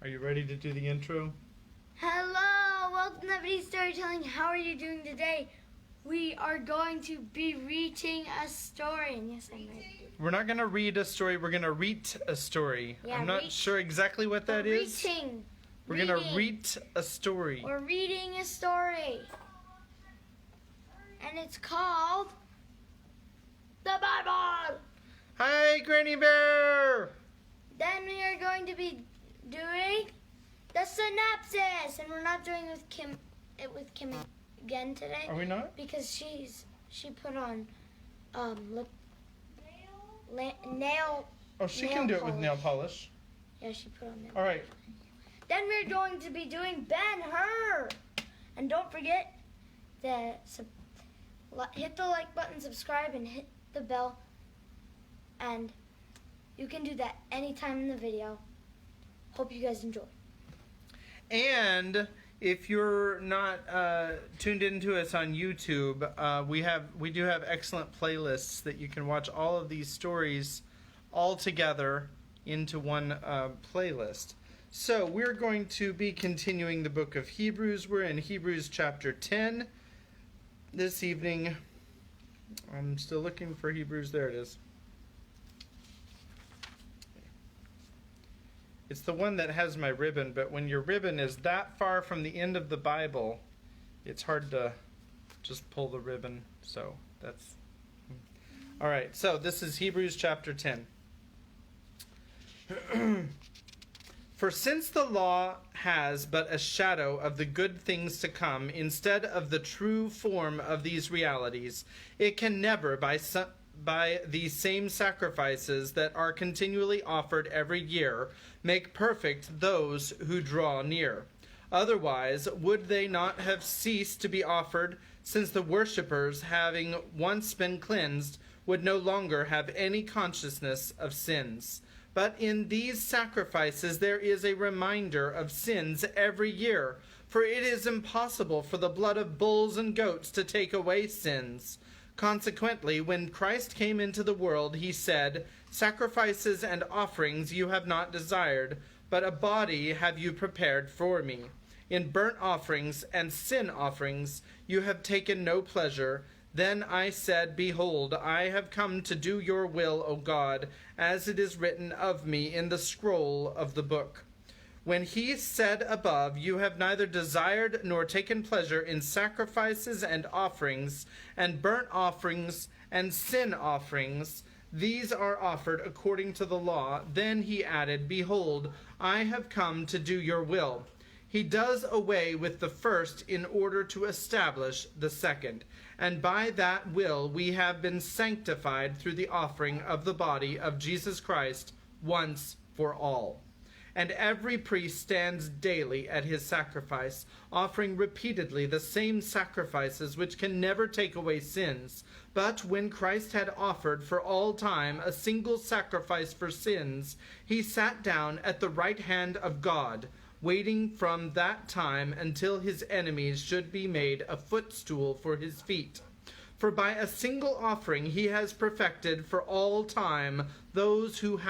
Are you ready to do the intro? Hello, welcome to Ebony's Storytelling. How are you doing today? We are going to be reading a story. And yes, I'm ready. We're not going to read a story. We're going to read a story. Yeah, I'm not sure exactly what that is. We're going to read a story. We're reading a story. And it's called The Bible. Hi, Granny Bear. Then we are going to be doing the synopsis. And we're not doing it with Kim again today. Are we not? Because she put on nail. Oh, she nail can do it polish. with nail polish. Yeah, she put on nail. All right. Then we're going to be doing Ben-Hur. And don't forget to hit the like button, subscribe, and hit the bell. And you can do that anytime in the video. Hope you guys enjoy. And if you're not tuned into us on YouTube, we do have excellent playlists that you can watch all of these stories all together into one playlist. So we're going to be continuing the book of Hebrews. We're in Hebrews chapter 10 this evening. I'm still looking for Hebrews. There it is. It's the one that has my ribbon, but when your ribbon is that far from the end of the Bible, it's hard to just pull the ribbon. So that's... All right, so this is Hebrews chapter 10. For since the law has but a shadow of the good things to come instead of the true form of these realities, it can never, by these same sacrifices that are continually offered every year, make perfect those who draw near. Otherwise, would they not have ceased to be offered, since the worshippers, having once been cleansed, would no longer have any consciousness of sins? But in these sacrifices there is a reminder of sins every year, for it is impossible for the blood of bulls and goats to take away sins. Consequently, when Christ came into the world, he said, "Sacrifices and offerings you have not desired, but a body have you prepared for me. In burnt offerings and sin offerings you have taken no pleasure. Then I said, Behold, I have come to do your will, O God, as it is written of me in the scroll of the book." When he said above, "You have neither desired nor taken pleasure in sacrifices and offerings, and burnt offerings and sin offerings, these are offered according to the law," then he added, "Behold, I have come to do your will." He does away with the first in order to establish the second. And by that will we have been sanctified through the offering of the body of Jesus Christ once for all. And every priest stands daily at his sacrifice, offering repeatedly the same sacrifices which can never take away sins. But when Christ had offered for all time a single sacrifice for sins, he sat down at the right hand of God, waiting from that time until his enemies should be made a footstool for his feet. For by a single offering he has perfected for all time those who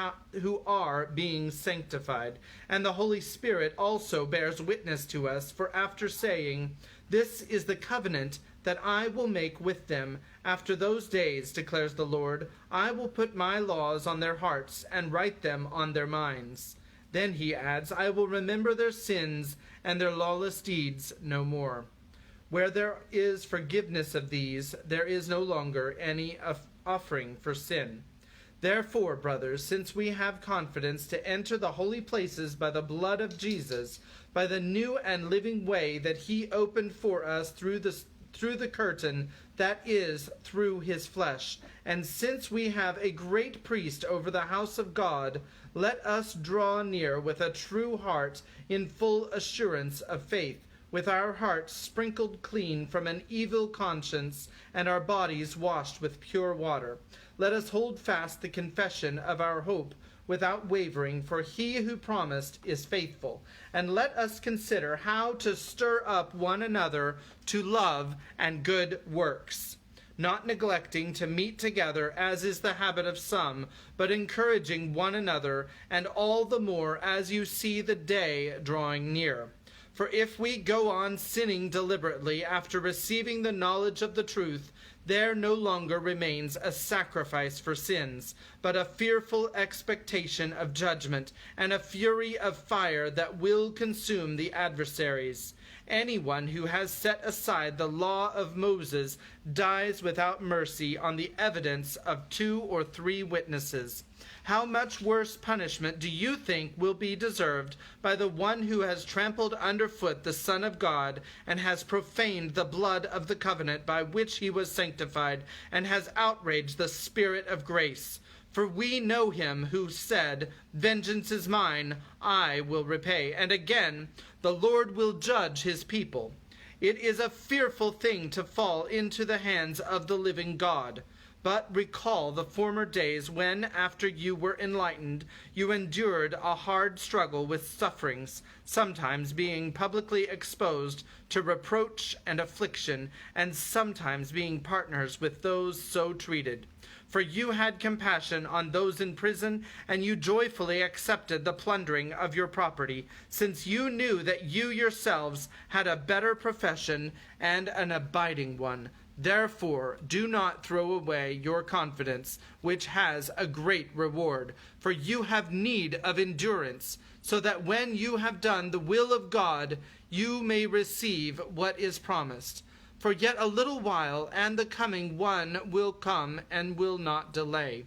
are being sanctified. And the Holy Spirit also bears witness to us, for after saying, "This is the covenant that I will make with them after those days, declares the Lord, I will put my laws on their hearts and write them on their minds." Then he adds, "I will remember their sins and their lawless deeds no more." Where there is forgiveness of these, there is no longer any offering for sin. Therefore, brothers, since we have confidence to enter the holy places by the blood of Jesus, by the new and living way that he opened for us through the curtain, that is, through his flesh, and since we have a great priest over the house of God, let us draw near with a true heart in full assurance of faith, with our hearts sprinkled clean from an evil conscience and our bodies washed with pure water. Let us hold fast the confession of our hope without wavering, for he who promised is faithful. And let us consider how to stir up one another to love and good works, not neglecting to meet together, as is the habit of some, but encouraging one another, and all the more as you see the day drawing near. For if we go on sinning deliberately after receiving the knowledge of the truth, there no longer remains a sacrifice for sins, but a fearful expectation of judgment, and a fury of fire that will consume the adversaries. Anyone who has set aside the law of Moses dies without mercy on the evidence of 2 or 3 witnesses. How much worse punishment do you think will be deserved by the one who has trampled underfoot the Son of God, and has profaned the blood of the covenant by which he was sanctified, and has outraged the Spirit of grace? For we know him who said, "Vengeance is mine, I will repay," and again, "The Lord will judge his people." It is a fearful thing to fall into the hands of the living God. But recall the former days when, after you were enlightened, you endured a hard struggle with sufferings, sometimes being publicly exposed to reproach and affliction, and sometimes being partners with those so treated. For you had compassion on those in prison, and you joyfully accepted the plundering of your property, since you knew that you yourselves had a better profession and an abiding one. Therefore, do not throw away your confidence, which has a great reward, for you have need of endurance, so that when you have done the will of God, you may receive what is promised. For yet a little while, and the coming one will come and will not delay.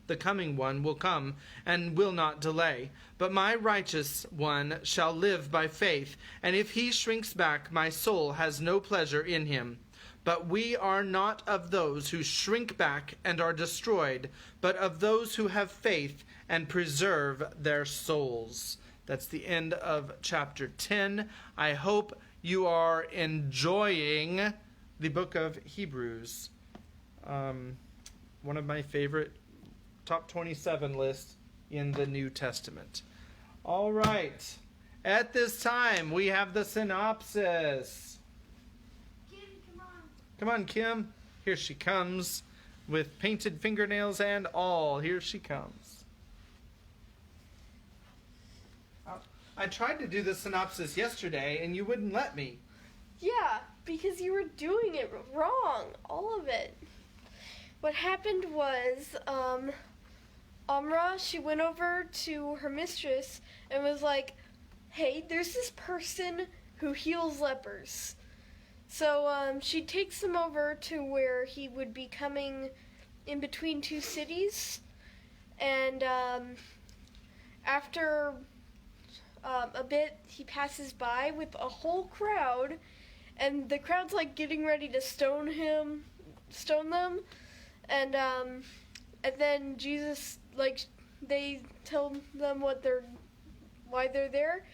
The coming one will come and will not delay. But my righteous one shall live by faith, and if he shrinks back, my soul has no pleasure in him. But we are not of those who shrink back and are destroyed, but of those who have faith and preserve their souls. That's the end of chapter 10. I hope you are enjoying the book of Hebrews. One of my favorite top 27 lists in the New Testament. All right. At this time, we have the synopsis. Come on, Kim. Here she comes with painted fingernails and all. Here she comes. I tried to do the synopsis yesterday, and you wouldn't let me. Yeah, because you were doing it wrong. All of it. What happened was, Amra, she went over to her mistress and was like, "Hey, there's this person who heals lepers." So she takes him over to where he would be coming in between 2 cities. And after a bit, he passes by with a whole crowd. And the crowd's like getting ready to stone them. And then Jesus, like, they tell them why they're there.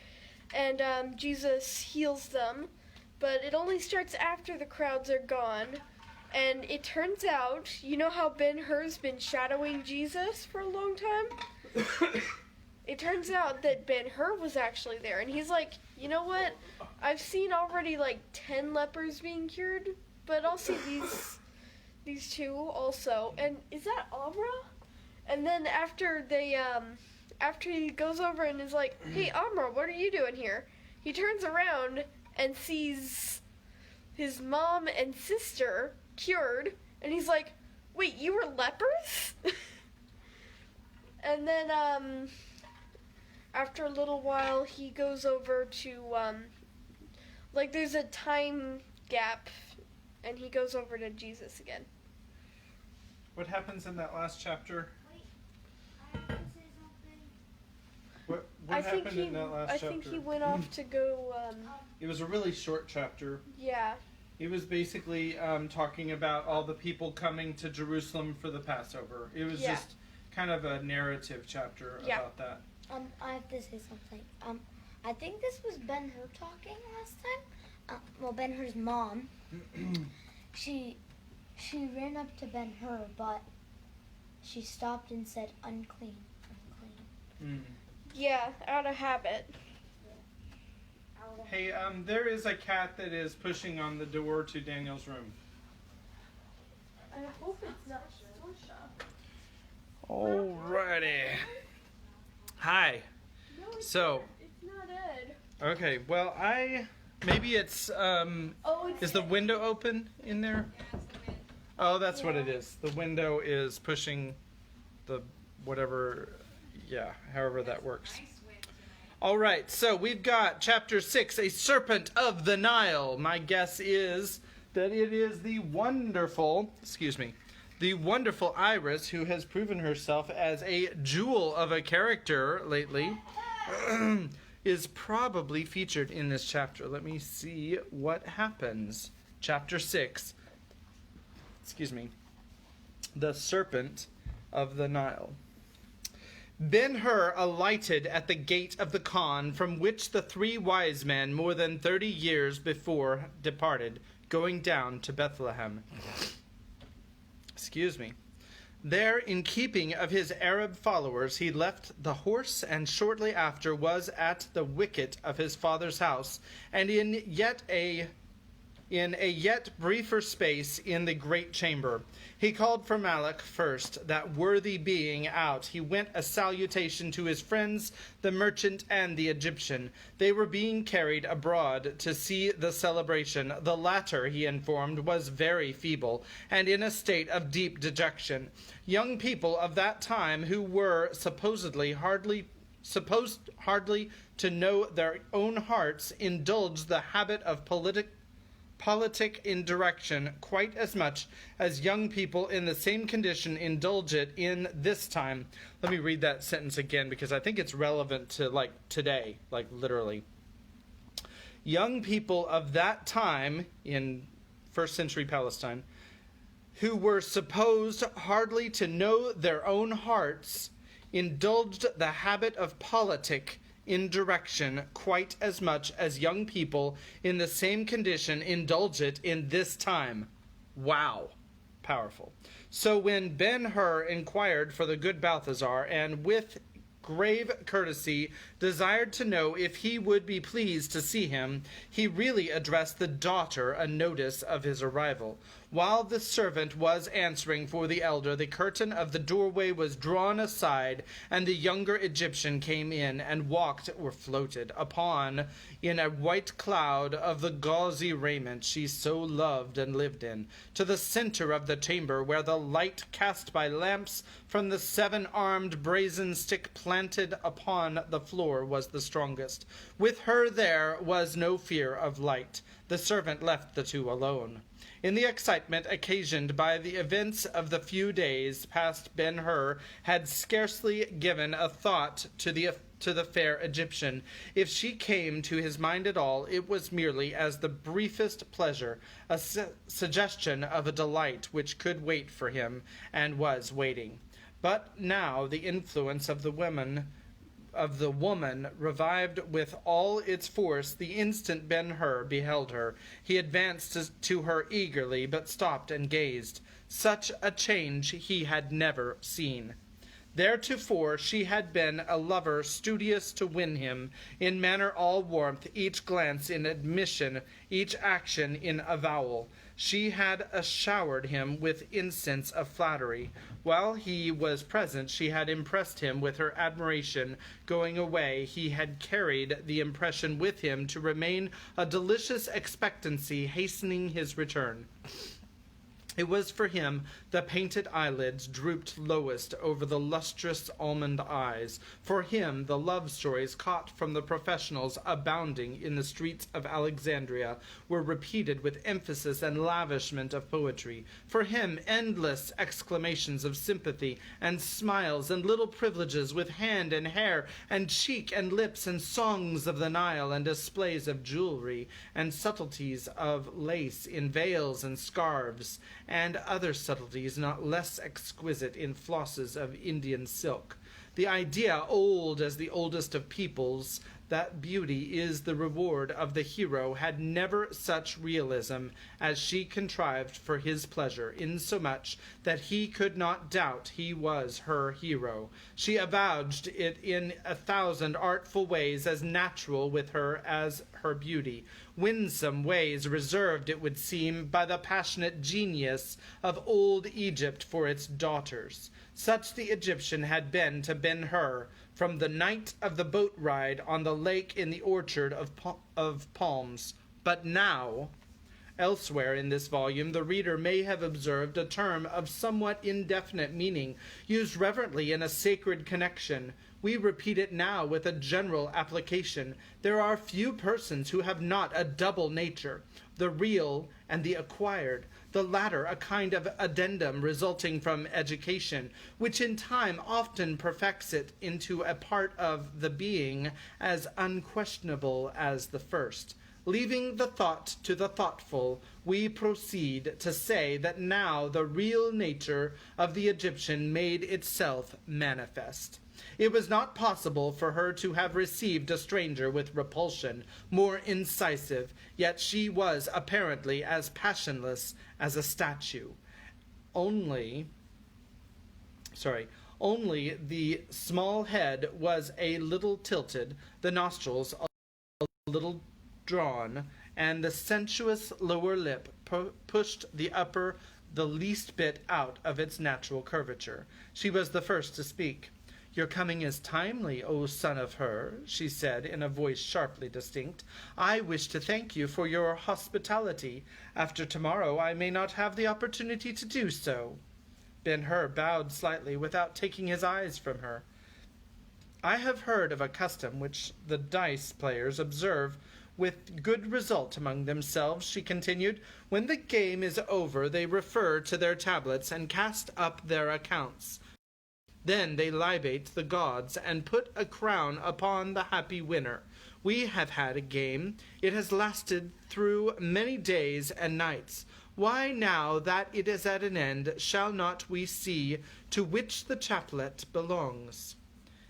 And Jesus heals them. But it only starts after the crowds are gone. And it turns out, you know how Ben-Hur's been shadowing Jesus for a long time? It turns out that Ben-Hur was actually there. And he's like, you know what? I've seen already like 10 lepers being cured. But I'll see these 2 also. And is that Amra? And then after he goes over and is like, "Hey, Amra, what are you doing here?" He turns around and sees his mom and sister cured, and he's like, "Wait, you were lepers?" And then after a little while, he goes over to like there's a time gap, and he goes over to Jesus again. What happens in that last chapter? Wait, I have to say something. What I happened in that last chapter? I think he went off to go. It was a really short chapter. Yeah. It was basically talking about all the people coming to Jerusalem for the Passover. It was just kind of a narrative chapter about that. I have to say something. I think this was Ben-Hur talking last time. Well, Ben-Hur's mom. She ran up to Ben-Hur, but she stopped and said, "Unclean, unclean." Yeah, out of habit. Hey, there is a cat that is pushing on the door to Daniel's room. I hope it's not Sorsha. Alrighty. Hi. No, it's So, it's not Ed. okay, well, maybe it's, It's is the window open in there? Yeah, it's the wind. Oh, that's what it is. The window is pushing the whatever, yeah, however that works. Nice wind tonight. All right, so we've got chapter 6, A Serpent of the Nile. My guess is that it is the wonderful Iris, who has proven herself as a jewel of a character lately, is probably featured in this chapter. Let me see what happens. Chapter 6, The Serpent of the Nile. Ben-Hur alighted at the gate of the Khan, from which the 3 wise men more than 30 years before departed, going down to Bethlehem. There, in keeping of his Arab followers, he left the horse, and shortly after was at the wicket of his father's house, and in a yet briefer space in the great chamber. He called for Malach first, that worthy being out. He went a salutation to his friends, the merchant and the Egyptian. They were being carried abroad to see the celebration. The latter, he informed, was very feeble, and in a state of deep dejection. Young people of that time, who were supposed hardly to know their own hearts, indulged the habit of politic indirection quite as much as young people in the same condition indulge it in this time. Let me read that sentence again, because I think it's relevant to today, literally. Young people of that time in first century Palestine, who were supposed hardly to know their own hearts, indulged the habit of politic indirection quite as much as young people in the same condition indulge it in this time. Wow. Powerful. So when Ben-Hur inquired for the good Balthazar, and with grave courtesy desired to know if he would be pleased to see him, he really addressed the daughter a notice of his arrival. While the servant was answering for the elder, the curtain of the doorway was drawn aside, and the younger Egyptian came in and walked or floated upon in a white cloud of the gauzy raiment she so loved and lived in, to the center of the chamber, where the light cast by lamps from the 7-armed brazen stick planted upon the floor was the strongest. With her there was no fear of light. The servant left the 2 alone. In the excitement occasioned by the events of the few days past, Ben-Hur had scarcely given a thought to the fair Egyptian. If she came to his mind at all, it was merely as the briefest pleasure, a suggestion of a delight which could wait for him, and was waiting. But now the influence of the woman revived with all its force the instant Ben-Hur beheld her. He advanced to her eagerly, but stopped and gazed. Such a change he had never seen. Theretofore she had been a lover studious to win him, in manner all warmth, each glance in admission, each action in avowal. She had showered him with incense of flattery. While he was present, she had impressed him with her admiration. Going away, he had carried the impression with him to remain, a delicious expectancy hastening his return. It was for him the painted eyelids drooped lowest over the lustrous almond eyes. For him the love stories caught from the professionals abounding in the streets of Alexandria were repeated with emphasis and lavishment of poetry. For him endless exclamations of sympathy and smiles and little privileges with hand and hair and cheek and lips and songs of the Nile and displays of jewelry and subtleties of lace in veils and scarves and other subtleties not less exquisite in flosses of Indian silk. The idea, old as the oldest of peoples, that beauty is the reward of the hero had never such realism as she contrived for his pleasure, insomuch that he could not doubt he was her hero. She avouched it in 1,000 artful ways, as natural with her as her beauty, winsome ways reserved, it would seem, by the passionate genius of old Egypt for its daughters. Such the Egyptian had been to Ben-Hur, from the night of the boat ride on the lake in the orchard of palms. But now, elsewhere in this volume, the reader may have observed a term of somewhat indefinite meaning, used reverently in a sacred connection. We repeat it now with a general application. There are few persons who have not a double nature, the real and the acquired, the latter a kind of addendum resulting from education, which in time often perfects it into a part of the being as unquestionable as the first. Leaving the thought to the thoughtful, we proceed to say that now the real nature of the Egyptian made itself manifest. It was not possible for her to have received a stranger with repulsion more incisive, yet she was apparently as passionless as a statue. Only the small head was a little tilted, the nostrils a little drawn, and the sensuous lower lip pushed the upper the least bit out of its natural curvature. She was the first to speak. "Your coming is timely, O son of Hur," she said in a voice sharply distinct. "I wish to thank you for your hospitality. After tomorrow I may not have the opportunity to do so." Ben-Hur bowed slightly without taking his eyes from her. "I have heard of a custom which the dice players observe with good result among themselves," she continued. "When the game is over they refer to their tablets and cast up their accounts. Then they libate the gods and put a crown upon the happy winner. We have had a game. It has lasted through many days and nights. Why, now that it is at an end, shall not we see to which the chaplet belongs?"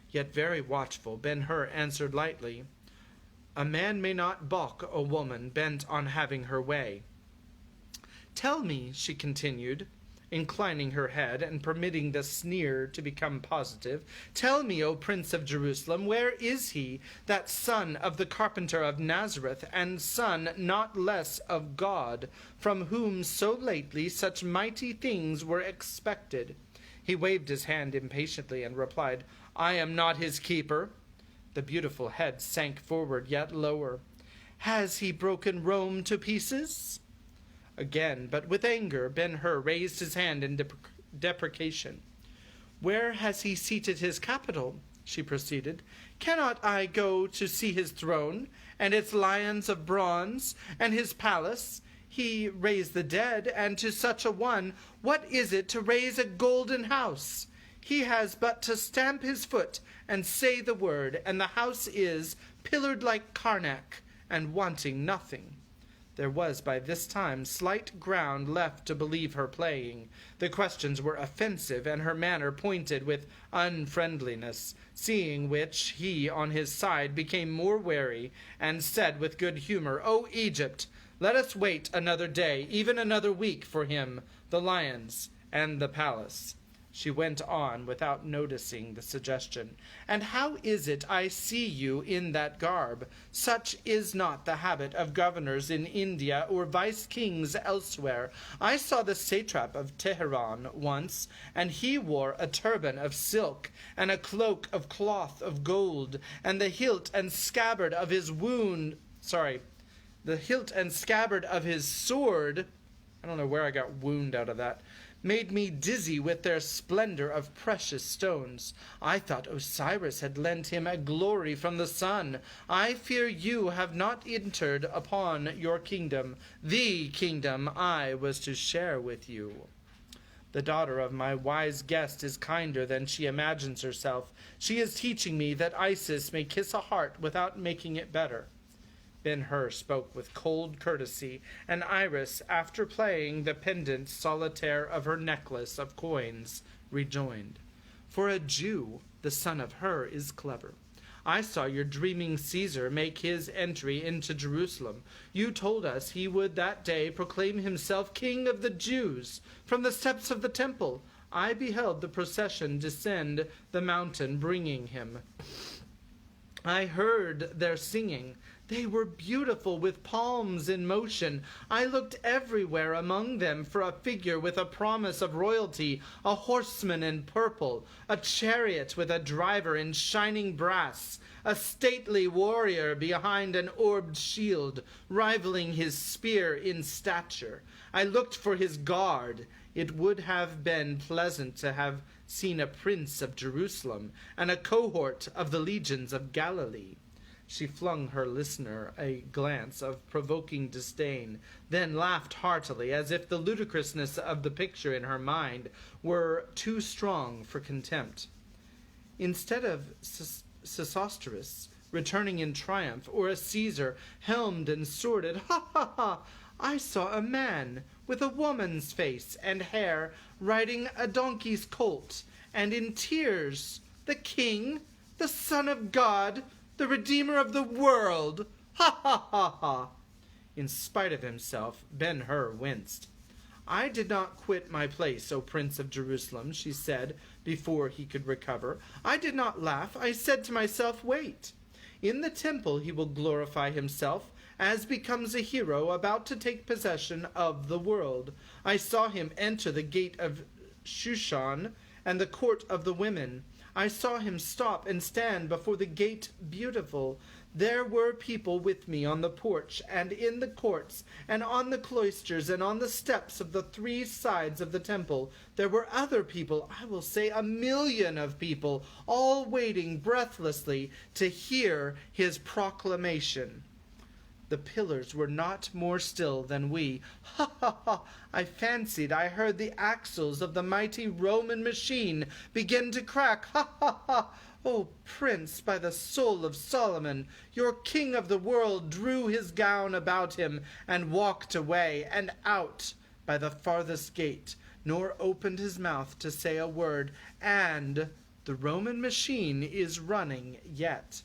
Yet very watchful, Ben-Hur answered lightly, "A man may not balk a woman bent on having her way." "Tell me," she continued, inclining her head and permitting the sneer to become positive, "tell me, O Prince of Jerusalem, where is he, that son of the carpenter of Nazareth, and son not less of God, from whom so lately such mighty things were expected?" He waved his hand impatiently and replied, "I am not his keeper." The beautiful head sank forward yet lower. "Has he broken Rome to pieces?" Again, but with anger, Ben-Hur raised his hand in deprecation. "Where has he seated his capital?" she proceeded. "Cannot I go to see his throne, and its lions of bronze, and his palace? He raised the dead, and to such a one, what is it to raise a golden house? He has but to stamp his foot and say the word, and the house is pillared like Karnak, and wanting nothing." There was by this time slight ground left to believe her playing. The questions were offensive, and her manner pointed with unfriendliness, seeing which he on his side became more wary, and said with good humor, "O Egypt, let us wait another day, even another week, for him, the lions, and the palace." She went on without noticing the suggestion. "And how is it I see you in that garb? Such is not the habit of governors in India or vice-kings elsewhere. I saw the satrap of Teheran once, and he wore a turban of silk, and a cloak of cloth of gold, and the hilt and scabbard of his sword, I don't know where I got wound out of that, made me dizzy with their splendor of precious stones. I thought Osiris had lent him a glory from the sun. I fear you have not entered upon your kingdom, the kingdom I was to share with you. The daughter of my wise guest is kinder than she imagines herself. She is teaching me that Isis may kiss a heart without making it better." Ben-Hur spoke with cold courtesy, and Iris, after playing the pendant solitaire of her necklace of coins, rejoined, "For a Jew, the son of Hur is clever. I saw your dreaming Caesar make his entry into Jerusalem. You told us he would that day proclaim himself King of the Jews from the steps of the temple. I beheld the procession descend the mountain bringing him. I heard their singing. They were beautiful with palms in motion. I looked everywhere among them for a figure with a promise of royalty, a horseman in purple, a chariot with a driver in shining brass, a stately warrior behind an orbed shield, rivaling his spear in stature. I looked for his guard. It would have been pleasant to have seen a prince of Jerusalem and a cohort of the legions of Galilee. She flung her listener a glance of provoking disdain, then laughed heartily, as if the ludicrousness of the picture in her mind were too strong for contempt. Instead of Sesostris returning in triumph, or a Caesar helmed and sworded, ha ha ha, I saw a man with a woman's face and hair riding a donkey's colt, and in tears, the king, the Son of God, the Redeemer of the world! Ha ha ha ha! In spite of himself, Ben-Hur winced. I did not quit my place, O Prince of Jerusalem, she said, before he could recover. I did not laugh. I said to myself, wait. In the temple he will glorify himself, as becomes a hero about to take possession of the world. I saw him enter the gate of Shushan and the court of the women. I saw him stop and stand before the gate beautiful. There were people with me on the porch and in the courts and on the cloisters and on the steps of the three sides of the temple. There were other people, I will say 1,000,000 of people, all waiting breathlessly to hear his proclamation. The pillars were not more still than we. Ha ha ha! I fancied I heard the axles of the mighty Roman machine begin to crack. Ha ha ha! O Prince, by the soul of Solomon, your King of the world drew his gown about him and walked away and out by the farthest gate, nor opened his mouth to say a word, and the Roman machine is running yet.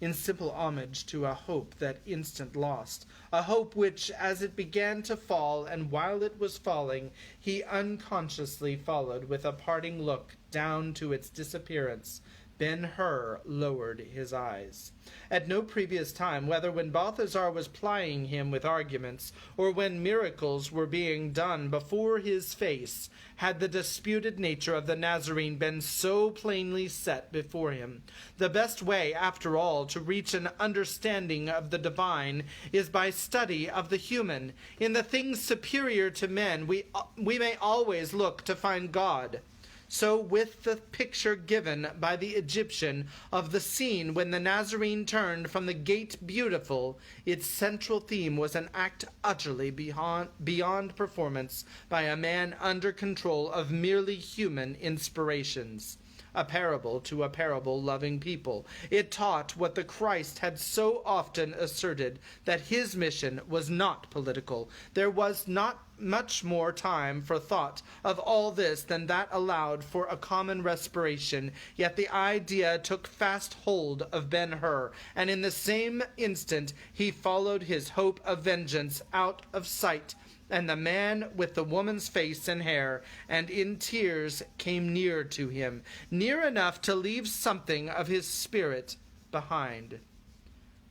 In simple homage to a hope that instant lost, a hope which, as it began to fall, and while it was falling, he unconsciously followed with a parting look down to its disappearance, Ben-Hur lowered his eyes. At no previous time, whether when Balthazar was plying him with arguments, or when miracles were being done before his face, had the disputed nature of the Nazarene been so plainly set before him. The best way, after all, to reach an understanding of the divine is by study of the human. In the things superior to men, we may always look to find God. So with the picture given by the Egyptian of the scene when the Nazarene turned from the gate beautiful, its central theme was an act utterly beyond performance by a man under control of merely human inspirations. A parable to a parable-loving people. It taught what the Christ had so often asserted, that his mission was not political. There was not much more time for thought of all this than that allowed for a common respiration, yet the idea took fast hold of Ben-Hur, and in the same instant he followed his hope of vengeance out of sight, and the man with the woman's face and hair and in tears came near to him, near enough to leave something of his spirit behind.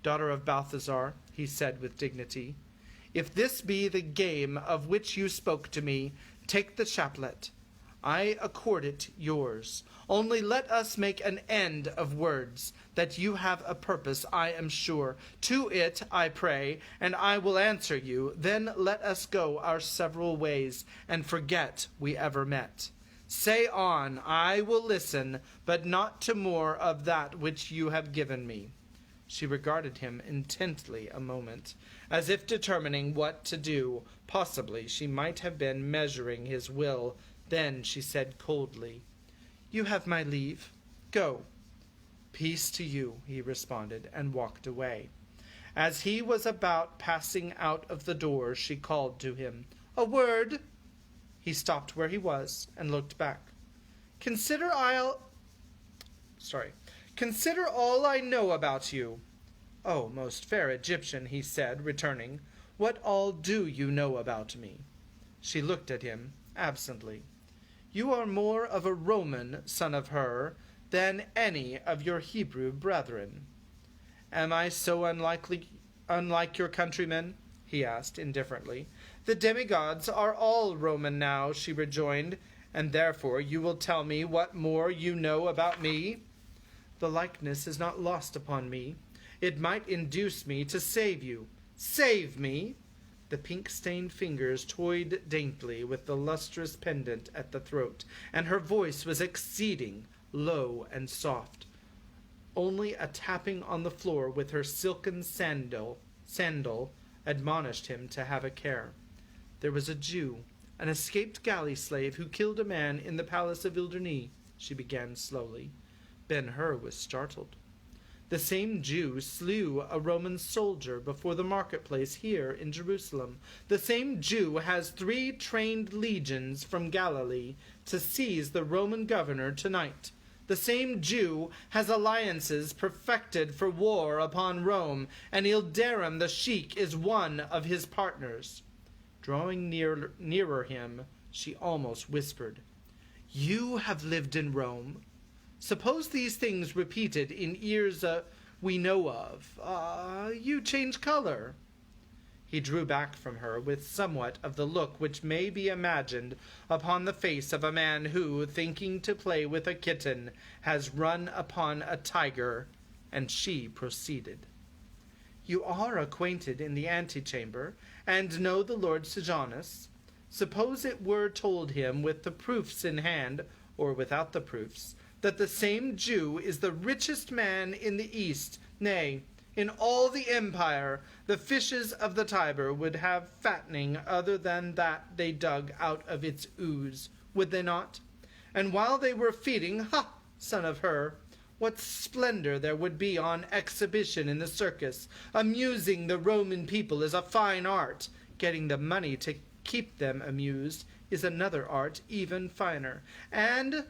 Daughter of Balthazar, he said with dignity, if this be the game of which you spoke to me, take the chaplet. I accord it yours. Only let us make an end of words, that you have a purpose, I am sure. To it I pray, and I will answer you. Then let us go our several ways, and forget we ever met. Say on, I will listen, but not to more of that which you have given me. She regarded him intently a moment, as if determining what to do. Possibly she might have been measuring his will. Then she said coldly, You have my leave. Go. Peace to you, he responded, and walked away. As he was about passing out of the door, she called to him, A word. He stopped where he was and looked back. Consider Consider all I know about you." "O most fair Egyptian," he said, returning, "what all do you know about me?" She looked at him absently. "You are more of a Roman, son of Hur, than any of your Hebrew brethren." "Am I so unlike your countrymen?" he asked indifferently. "The demigods are all Roman now," she rejoined, "and therefore you will tell me what more you know about me?" "The likeness is not lost upon me. It might induce me to save you." "Save me?" The pink-stained fingers toyed daintily with the lustrous pendant at the throat, and her voice was exceeding low and soft. Only a tapping on the floor with her silken sandal admonished him to have a care. "There was a Jew, an escaped galley slave, who killed a man in the palace of Ildurni," she began slowly. Ben-Hur was startled. "The same Jew slew a Roman soldier before the marketplace here in Jerusalem. The same Jew has 3 trained legions from Galilee to seize the Roman governor tonight. The same Jew has alliances perfected for war upon Rome, and Ilderim the Sheik is one of his partners." Drawing nearer him, she almost whispered, "You have lived in Rome. Suppose these things repeated in ears we know of. You change color." He drew back from her with somewhat of the look which may be imagined upon the face of a man who, thinking to play with a kitten, has run upon a tiger, and she proceeded. "You are acquainted in the antechamber, and know the Lord Sejanus. Suppose it were told him with the proofs in hand, or without the proofs, that the same Jew is the richest man in the East, nay, in all the empire. The fishes of the Tiber would have fattening other than that they dug out of its ooze, would they not? And while they were feeding, ha, son of Hur, what splendor there would be on exhibition in the circus. Amusing the Roman people is a fine art. Getting the money to keep them amused is another art even finer. And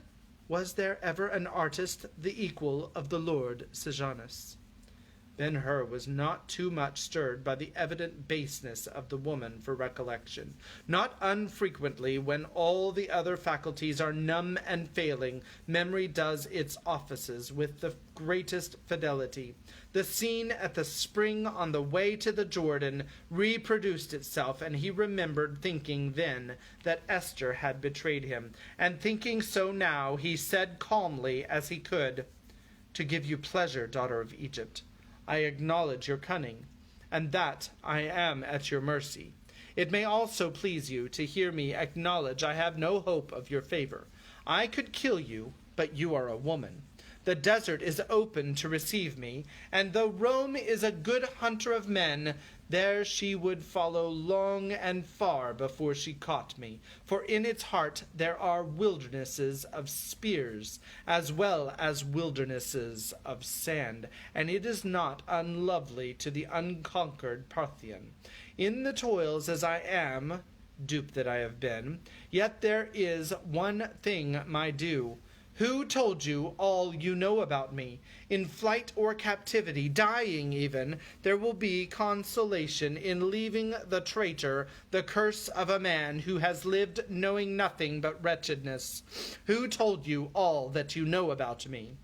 was there ever an artist the equal of the Lord Sejanus?" Ben-Hur was not too much stirred by the evident baseness of the woman for recollection. Not unfrequently, when all the other faculties are numb and failing, memory does its offices with the greatest fidelity. The scene at the spring on the way to the Jordan reproduced itself, and he remembered thinking then that Esther had betrayed him, and thinking so now, he said calmly as he could, "To give you pleasure, daughter of Egypt, I acknowledge your cunning, and that I am at your mercy. It may also please you to hear me acknowledge I have no hope of your favor. I could kill you, but you are a woman. The desert is open to receive me, and though Rome is a good hunter of men, there she would follow long and far before she caught me, for in its heart there are wildernesses of spears, as well as wildernesses of sand, and it is not unlovely to the unconquered Parthian. In the toils as I am, dupe that I have been, yet there is one thing my due. Who told you all you know about me? In flight or captivity, dying even, there will be consolation in leaving the traitor the curse of a man who has lived knowing nothing but wretchedness. Who told you all that you know about me?"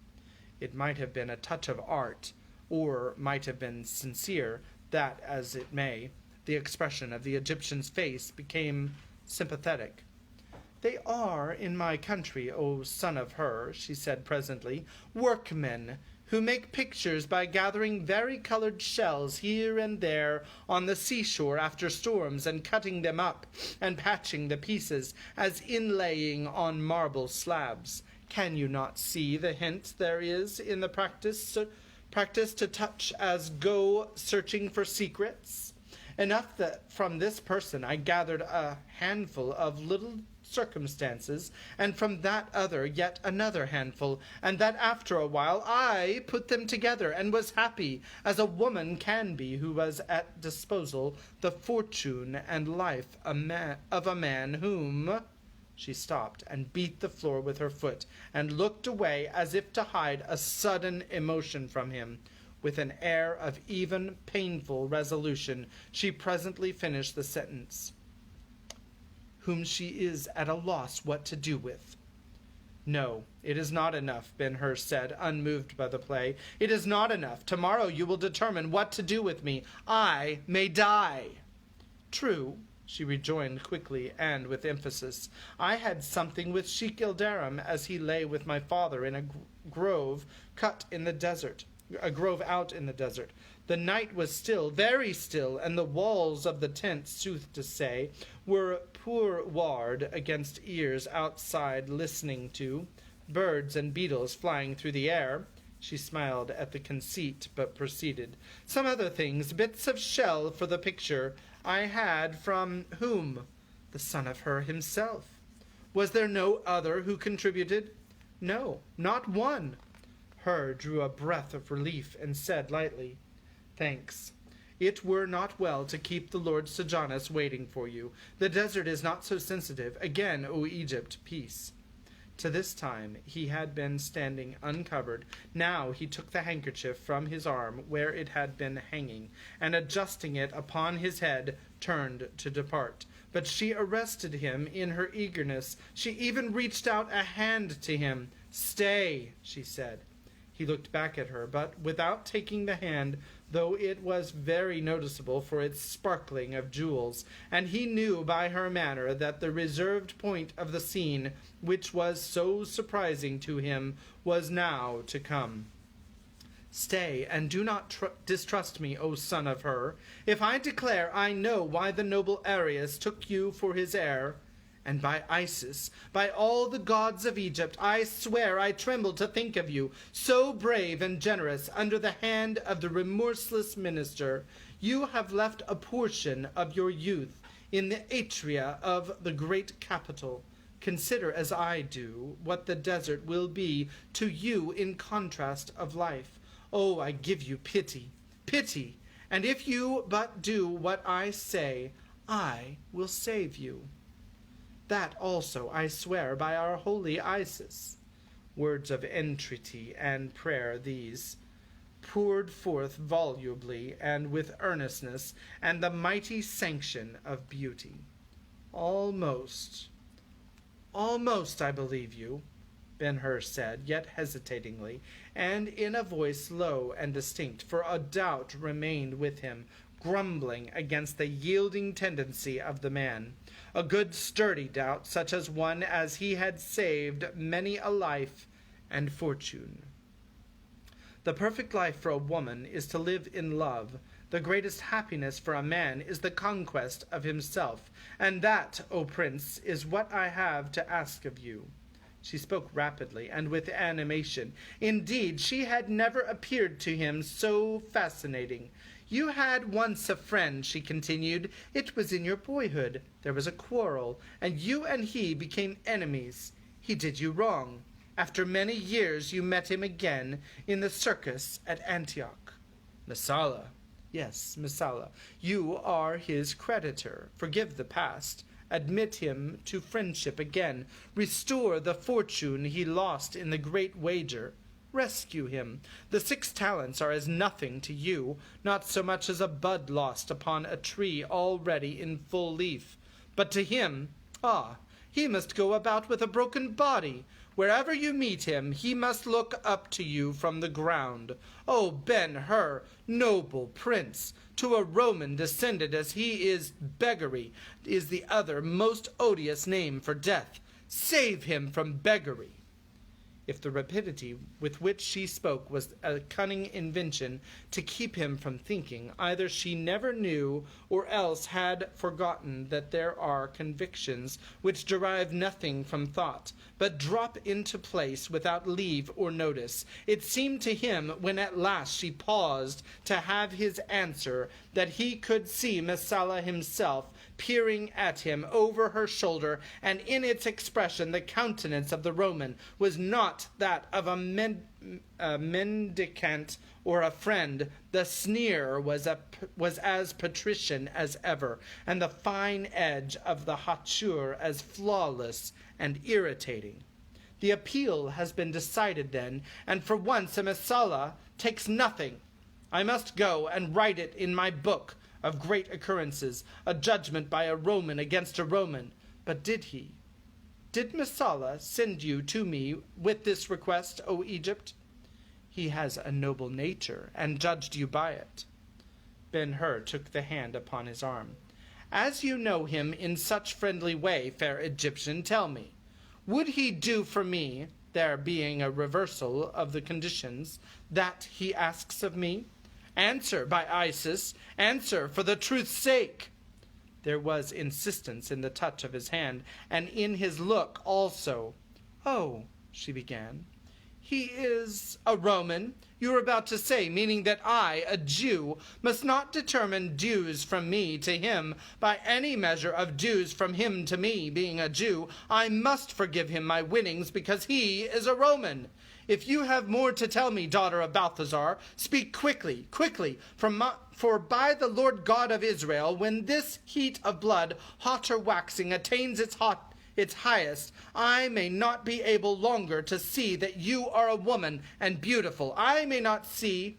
It might have been a touch of art, or might have been sincere, that as it may, the expression of the Egyptian's face became sympathetic. "They are in my country, O son of Hur," she said presently, "workmen who make pictures by gathering vari-colored shells here and there on the seashore after storms, and cutting them up and patching the pieces as inlaying on marble slabs. Can you not see the hint there is in the practice to touch as go searching for secrets? Enough that from this person I gathered a handful of little circumstances, and from that other yet another handful, and that after a while I put them together and was happy, as a woman can be who has at disposal the fortune and life of a man whom," She stopped and beat the floor with her foot and looked away as if to hide a sudden emotion from him. With an air of even painful resolution, she presently finished the sentence. Whom she is at a loss what to do with. No, it is not enough, Ben-Hur said, unmoved by the play. It is not enough. Tomorrow you will determine what to do with me. I may die. True, she rejoined quickly and with emphasis. I had something with Sheik Ilderim as he lay with my father in a grove out in the desert. The night was still, very still, and the walls of the tent, sooth to say, were pourward against ears outside listening to, birds and beetles flying through the air. She smiled at the conceit, but proceeded. Some other things, bits of shell for the picture, I had from whom? The son of Hur himself. Was there no other who contributed? No, not one. Hur drew a breath of relief and said lightly, Thanks. It were not well to keep the Lord Sejanus waiting for you. The desert is not so sensitive. Again, O Egypt, peace. To this time he had been standing uncovered. Now he took the handkerchief from his arm where it had been hanging, and adjusting it upon his head, turned to depart. But she arrested him in her eagerness. She even reached out a hand to him. Stay, she said. He looked back at her, but without taking the hand, though it was very noticeable for its sparkling of jewels, and he knew by her manner that the reserved point of the scene, which was so surprising to him, was now to come. Stay, and do not distrust me, O son of Hur. If I declare I know why the noble Arius took you for his heir, and by Isis, by all the gods of Egypt, I swear I tremble to think of you, so brave and generous, under the hand of the remorseless minister. You have left a portion of your youth in the atria of the great capital. Consider, as I do, what the desert will be to you in contrast of life. Oh, I give you pity, pity, and if you but do what I say, I will save you. That also I swear by our holy Isis. Words of entreaty and prayer these, poured forth volubly and with earnestness and the mighty sanction of beauty. Almost I believe you, Ben-Hur said, yet hesitatingly, and in a voice low and distinct, for a doubt remained with him, grumbling against the yielding tendency of the man. A good sturdy doubt, such as one as he had saved many a life and fortune. The perfect life for a woman is to live in love. The greatest happiness for a man is the conquest of himself, and that, O prince, is what I have to ask of you. She spoke rapidly and with animation. Indeed, she had never appeared to him so fascinating. You had once a friend, she continued. It was in your boyhood. There was a quarrel, and you and he became enemies. He did you wrong. After many years you met him again in the circus at Antioch. Messala. Yes, Messala. You are his creditor. Forgive the past. Admit him to friendship again. Restore the fortune he lost in the great wager. Rescue him. The 6 talents are as nothing to you, not so much as a bud lost upon a tree already in full leaf. But to him, he must go about with a broken body. Wherever you meet him, he must look up to you from the ground. O Ben-Hur, noble prince, to a Roman descended as he is, beggary is the other most odious name for death. Save him from beggary. If the rapidity with which she spoke was a cunning invention to keep him from thinking, either she never knew or else had forgotten that there are convictions which derive nothing from thought, but drop into place without leave or notice. It seemed to him, when at last she paused to have his answer, that he could see Messala himself peering at him over her shoulder, and in its expression the countenance of the Roman was not that of a mendicant or a friend. The sneer was as patrician as ever, and the fine edge of the hauteur as flawless and irritating. The appeal has been decided then, and for once a Messala takes nothing. I must go and write it in my book of great occurrences, a judgment by a Roman against a Roman. But did Messala send you to me with this request, O Egypt? He has a noble nature, and judged you by it. Ben-Hur took the hand upon his arm. As you know him in such friendly way, fair Egyptian, tell me, would he do for me, there being a reversal of the conditions, that he asks of me? Answer, by Isis, answer for the truth's sake. There was insistence in the touch of his hand, and in his look also. Oh, she began. He is a Roman, you were about to say, meaning that I, a Jew, must not determine dues from me to him by any measure of dues from him to me, being a Jew. I must forgive him my winnings because he is a Roman. If you have more to tell me, daughter of Balthazar, speak quickly, for by the Lord God of Israel, when this heat of blood, hotter waxing, attains its highest, I may not be able longer to see that you are a woman and beautiful. I may not see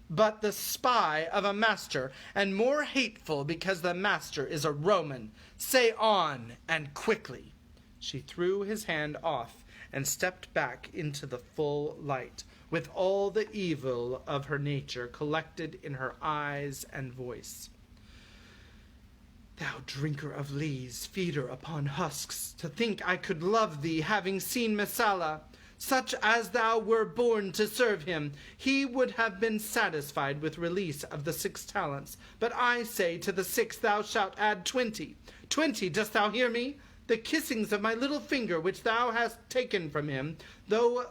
but the spy of a master, and more hateful because the master is a Roman. Say on, and quickly. She threw his hand off and stepped back into the full light, with all the evil of her nature collected in her eyes and voice. Thou drinker of lees, feeder upon husks, to think I could love thee, having seen Messala, such as thou were born to serve him, he would have been satisfied with release of the 6 talents. But I say, to the 6 thou shalt add 20. 20, dost thou hear me? The kissings of my little finger which thou hast taken from him, though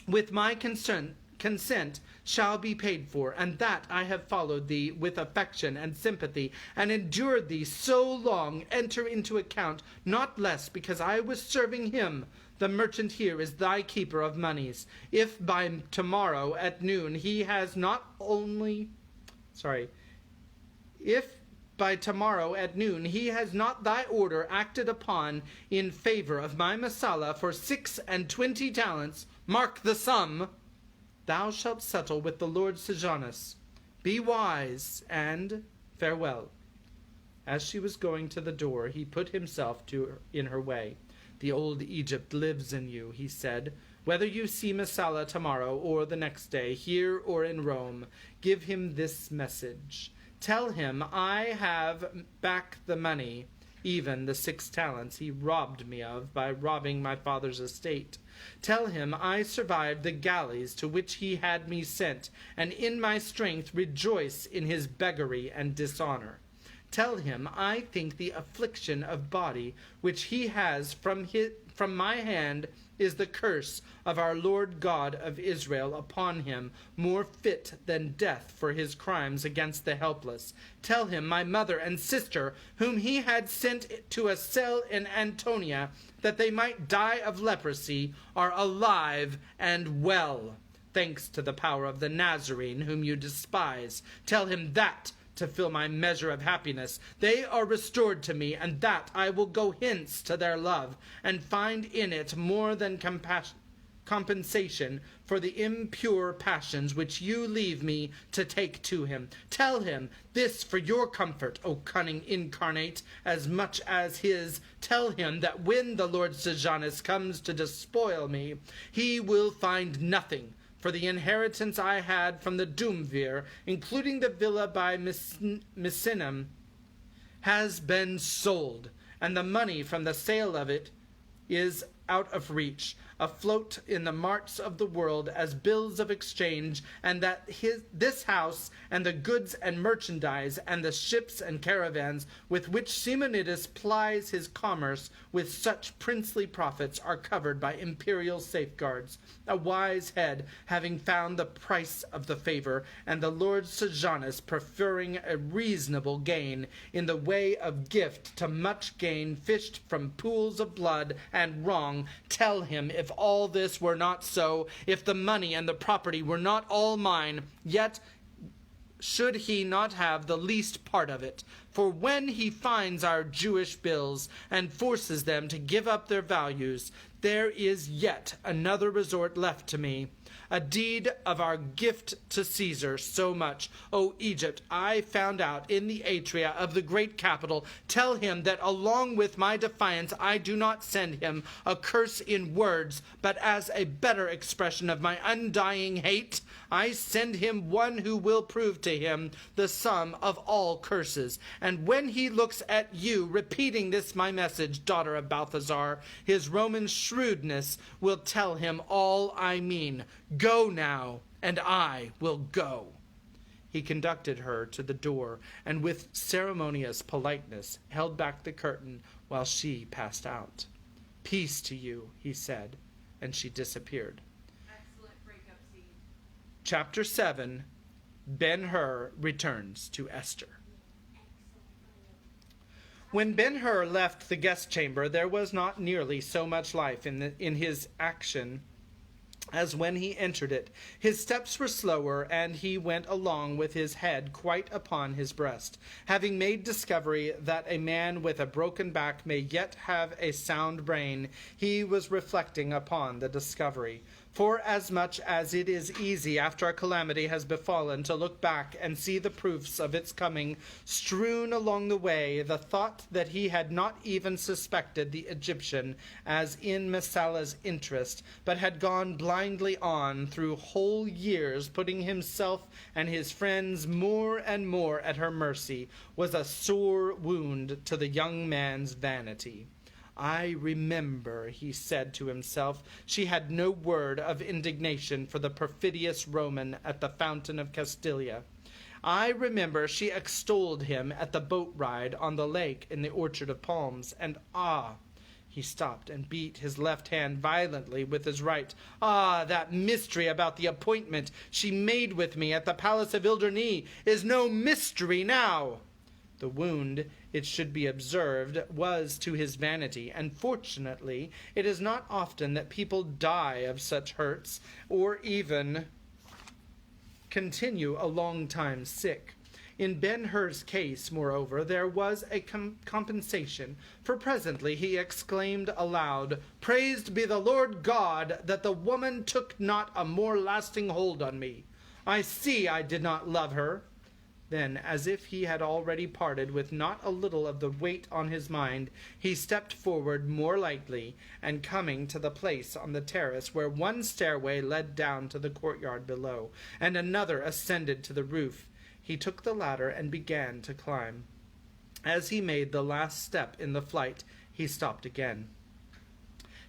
with my consent, shall be paid for, and that I have followed thee with affection and sympathy, and endured thee so long, enter into account, not less because I was serving him. The merchant here is thy keeper of moneys. If by tomorrow at noon he has not thy order acted upon in favor of my Messala for 26 talents, mark the sum, thou shalt settle with the Lord Sejanus. Be wise, and farewell. As she was going to the door, he put himself in her way. The old Egypt lives in you, he said. Whether you see Messala tomorrow or the next day, here or in Rome, give him this message. Tell him I have back the money, even the 6 talents he robbed me of by robbing my father's estate. Tell him I survived the galleys to which he had me sent, and in my strength rejoice in his beggary and dishonor. Tell him I think the affliction of body which he has from my hand is the curse of our Lord God of Israel upon him, more fit than death for his crimes against the helpless. Tell him my mother and sister, whom he had sent to a cell in Antonia, that they might die of leprosy, are alive and well, thanks to the power of the Nazarene, whom you despise. Tell him that, to fill my measure of happiness, they are restored to me, and that I will go hence to their love, and find in it more than compensation for the impure passions which you leave me to take to him. Tell him this for your comfort, O cunning incarnate, as much as his. Tell him that when the Lord Sejanus comes to despoil me, he will find nothing. For the inheritance I had from the Duumvir, including the villa by Misenum, has been sold, and the money from the sale of it is out of reach, afloat in the marts of the world as bills of exchange, and that this house and the goods and merchandise and the ships and caravans with which Simonides plies his commerce with such princely profits are covered by imperial safeguards. A wise head, having found the price of the favor, and the Lord Sejanus preferring a reasonable gain in the way of gift to much gain fished from pools of blood and wrong, tell him if all this were not so, if the money and the property were not all mine, yet should he not have the least part of it. For when he finds our Jewish bills and forces them to give up their values, there is yet another resort left to me, a deed of our gift to Caesar. So much, O Egypt, I found out in the atria of the great capital. Tell him that along with my defiance I do not send him a curse in words, but as a better expression of my undying hate, I send him one who will prove to him the sum of all curses. And when he looks at you repeating this my message, daughter of Balthazar, his Roman shrewdness will tell him all I mean. Go now, and I will go. He conducted her to the door, and with ceremonious politeness held back the curtain while she passed out. Peace to you, he said, and she disappeared. Excellent breakup scene. Chapter 7, Ben-Hur returns to Esther. When Ben-Hur left the guest chamber, there was not nearly so much life in his action as when he entered it. His steps were slower, and he went along with his head quite upon his breast. Having made discovery that a man with a broken back may yet have a sound brain, he was reflecting upon the discovery. For as much as it is easy after a calamity has befallen to look back and see the proofs of its coming strewn along the way, the thought that he had not even suspected the Egyptian as in Messala's interest, but had gone blindly on through whole years, putting himself and his friends more and more at her mercy, was a sore wound to the young man's vanity. I remember, he said to himself, she had no word of indignation for the perfidious Roman at the fountain of Castilia. I remember she extolled him at the boat ride on the lake in the orchard of palms, and he stopped and beat his left hand violently with his right. That mystery about the appointment she made with me at the palace of Ildurni is no mystery now. The wound, it should be observed, was to his vanity, and fortunately it is not often that people die of such hurts, or even continue a long time sick. In Ben-Hur's case, moreover, there was a compensation, for presently he exclaimed aloud, "Praised be the Lord God, that the woman took not a more lasting hold on me. I see I did not love her." Then, as if he had already parted with not a little of the weight on his mind, he stepped forward more lightly, and coming to the place on the terrace where one stairway led down to the courtyard below, and another ascended to the roof, he took the ladder and began to climb. As he made the last step in the flight, he stopped again.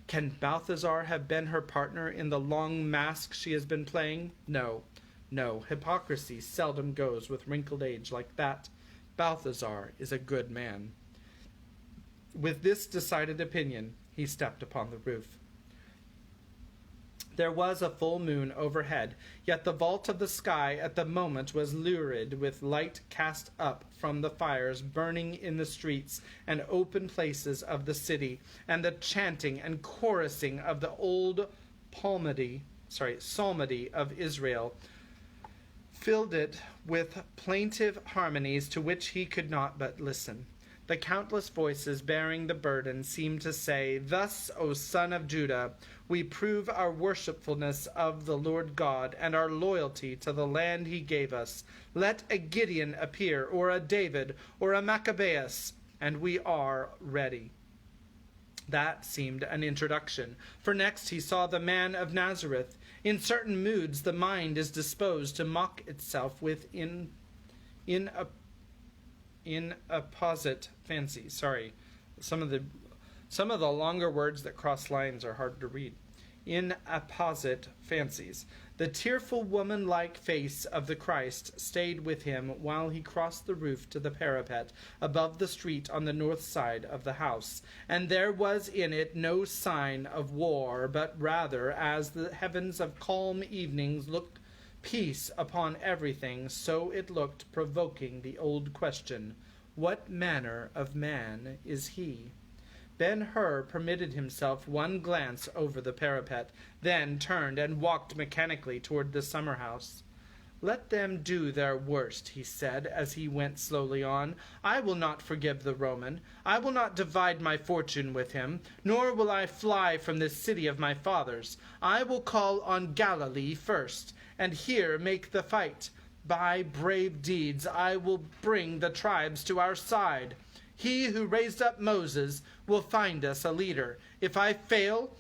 Can Balthazar have been her partner in the long mask she has been playing? No, hypocrisy seldom goes with wrinkled age like that. Balthazar is a good man. With this decided opinion, he stepped upon the roof. There was a full moon overhead, yet the vault of the sky at the moment was lurid with light cast up from the fires burning in the streets and open places of the city, and the chanting and chorusing of the old psalmody of Israel filled it with plaintive harmonies to which he could not but listen. The countless voices bearing the burden seemed to say, "Thus, O son of Judah, we prove our worshipfulness of the Lord God and our loyalty to the land he gave us. Let a Gideon appear, or a David, or a Maccabeus, and we are ready." That seemed an introduction, for next he saw the man of Nazareth. In certain moods the mind is disposed to mock itself with inapposite fancies. Some of the longer words that cross lines are hard to read. Inapposite fancies. The tearful woman-like face of the Christ stayed with him while he crossed the roof to the parapet above the street on the north side of the house, and there was in it no sign of war, but rather, as the heavens of calm evenings look peace upon everything, so it looked, provoking the old question, what manner of man is he? Ben-Hur permitted himself one glance over the parapet, then turned and walked mechanically toward the summer-house. Let them do their worst, he said, as he went slowly on. I will not forgive the Roman. I will not divide my fortune with him, nor will I fly from this city of my fathers. I will call on Galilee first, and here make the fight. By brave deeds I will bring the tribes to our side. He who raised up Moses will find us a leader. If I fail,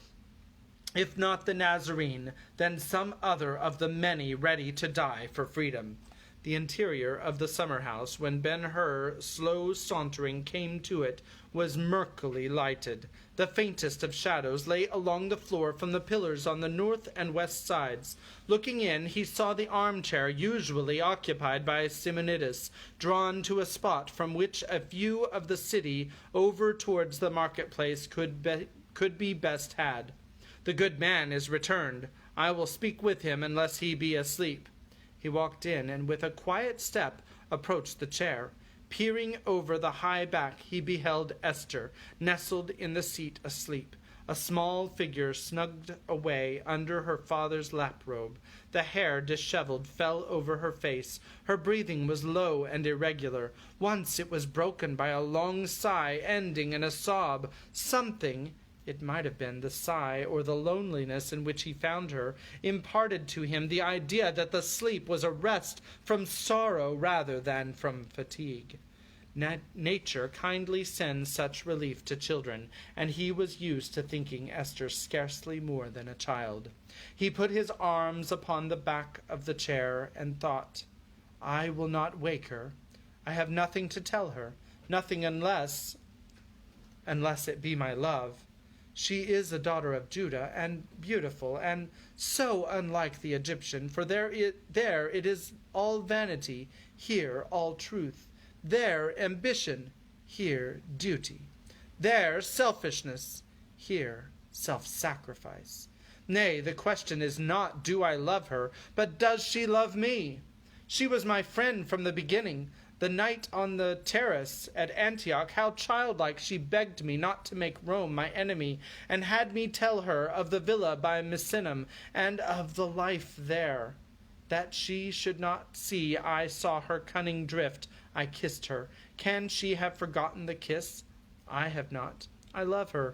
if not the Nazarene, then some other of the many ready to die for freedom. The interior of the summer house, when Ben-Hur, slow sauntering, came to it, was murkily lighted. The faintest of shadows lay along the floor from the pillars on the north and west sides. Looking in, he saw the armchair usually occupied by Simonides, drawn to a spot from which a view of the city over towards the marketplace could be best had. The good man is returned. I will speak with him unless he be asleep. He walked in, and with a quiet step approached the chair. Peering over the high back, he beheld Esther, nestled in the seat asleep, a small figure snugged away under her father's lap-robe. The hair, disheveled, fell over her face. Her breathing was low and irregular. Once it was broken by a long sigh, ending in a sob. Something, it might have been the sigh or the loneliness in which he found her, imparted to him the idea that the sleep was a rest from sorrow rather than from fatigue. Nature kindly sends such relief to children, and he was used to thinking Esther scarcely more than a child. He put his arms upon the back of the chair and thought, I will not wake her. I have nothing to tell her, nothing unless it be my love. She is a daughter of Judah, and beautiful, and so unlike the Egyptian, for there it is all vanity, here all truth. There ambition, here duty. There selfishness, here self-sacrifice. Nay, the question is not, do I love her, but does she love me? She was my friend from the beginning. The night on the terrace at Antioch, how childlike she begged me not to make Rome my enemy, and had me tell her of the villa by Misenum, and of the life there. That she should not see I saw her cunning drift, I kissed her. Can she have forgotten the kiss? I have not. I love her.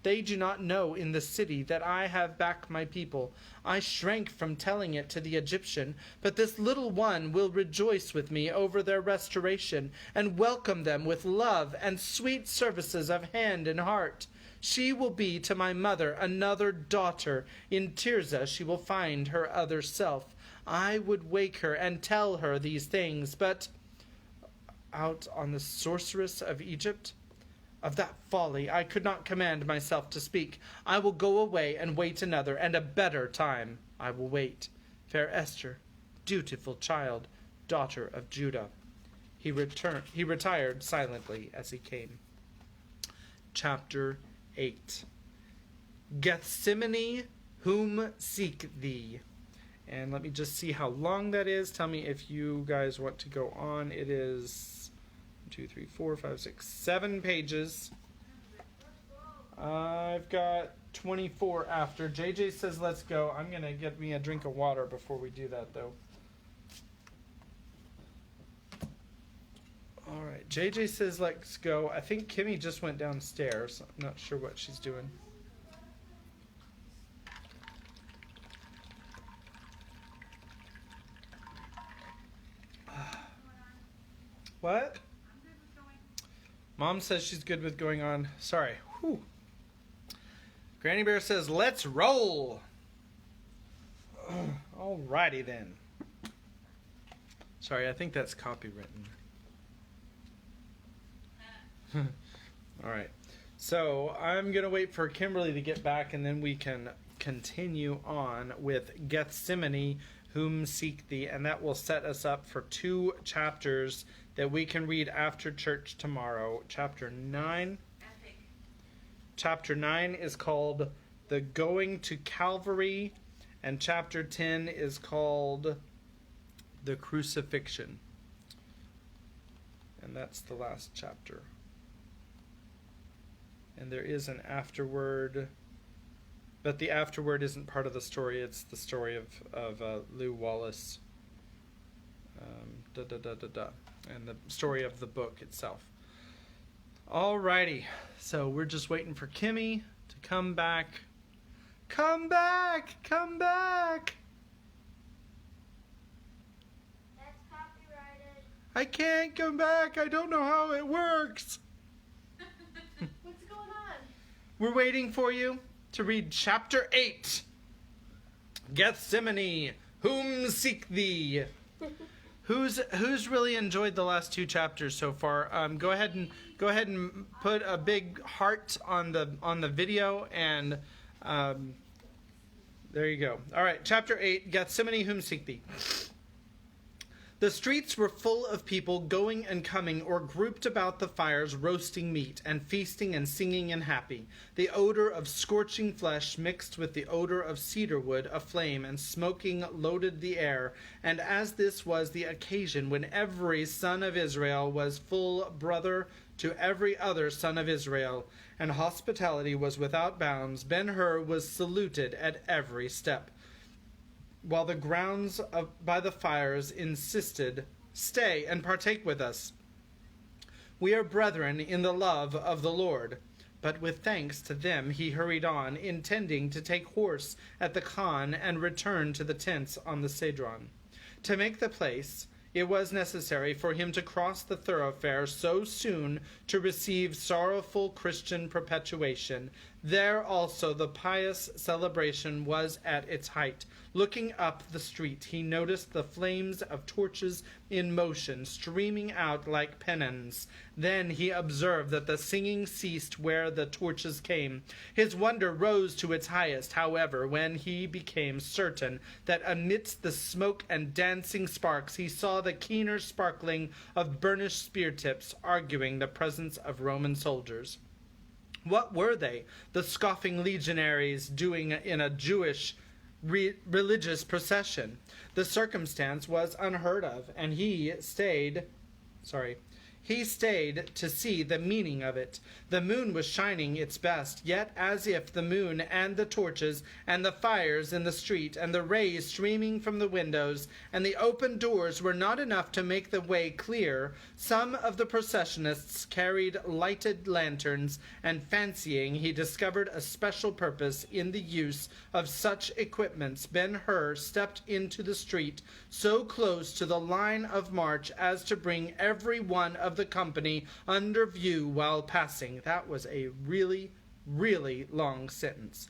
They do not know in the city that I have back my people. I shrank from telling it to the Egyptian, but this little one will rejoice with me over their restoration, and welcome them with love and sweet services of hand and heart. She will be to my mother another daughter. In Tirzah she will find her other self. I would wake her and tell her these things, but out on the sorceress of Egypt, of that folly I could not command myself to speak. I will go away and wait another and a better time. I will wait. Fair Esther, dutiful child, daughter of Judah. He retired silently as he came. Chapter 8. Gethsemane, whom seek thee? And let me just see how long that is. Tell me if you guys want to go on. It is 1, 2, 3, 4, 5, 6, 7 pages. I've got 24 after. JJ says let's go. I'm going to get me a drink of water before we do that, though. All right. JJ says let's go. I think Kimmy just went downstairs. I'm not sure what she's doing. What? Mom says she's good with going on. Sorry. Whew. Granny Bear says, let's roll. Alrighty then. Sorry, I think that's copywritten. Alright. So, I'm going to wait for Kimberly to get back, and then we can continue on with Gethsemane, whom seek thee, and that will set us up for 2 chapters that we can read after church tomorrow. Chapter 9. Epic. Chapter 9 is called The Going to Calvary, and chapter 10 is called The Crucifixion. And that's the last chapter. And there is an afterword, but the afterword isn't part of the story. It's the story of Lew Wallace. and the story of the book itself. Alrighty, so we're just waiting for Kimmy to come back. Come back! Come back! That's copyrighted. I can't come back. I don't know how it works. What's going on? We're waiting for you to read chapter 8. Gethsemane, whom seek thee? Who's really enjoyed the last 2 chapters so far? Go ahead and put a big heart on the video, and there you go. All right, chapter 8, Gethsemane, whom seek thee? The streets were full of people going and coming or grouped about the fires roasting meat and feasting and singing and happy. The odor of scorching flesh mixed with the odor of cedar wood aflame and smoking loaded the air. And as this was the occasion when every son of Israel was full brother to every other son of Israel, and hospitality was without bounds, Ben-Hur was saluted at every step, while the grounds by the fires insisted, "Stay and partake with us. We are brethren in the love of the Lord." But with thanks to them he hurried on, intending to take horse at the Khan and return to the tents on the Cedron. To make the place, it was necessary for him to cross the thoroughfare so soon to receive sorrowful Christian perpetuation. There also the pious celebration was at its height. Looking up the street, he noticed the flames of torches in motion, streaming out like pennons. Then he observed that the singing ceased where the torches came. His wonder rose to its highest, however, when he became certain that amidst the smoke and dancing sparks he saw the keener sparkling of burnished spear tips, arguing the presence of Roman soldiers. What were they, the scoffing legionaries, doing in a Jewish religious procession? The circumstance was unheard of, and he stayed to see the meaning of it. The moon was shining its best, yet as if the moon and the torches and the fires in the street and the rays streaming from the windows and the open doors were not enough to make the way clear, some of the processionists carried lighted lanterns, and fancying he discovered a special purpose in the use of such equipments, Ben-Hur stepped into the street so close to the line of march as to bring every one of the company under view while passing. That was a really, really long sentence.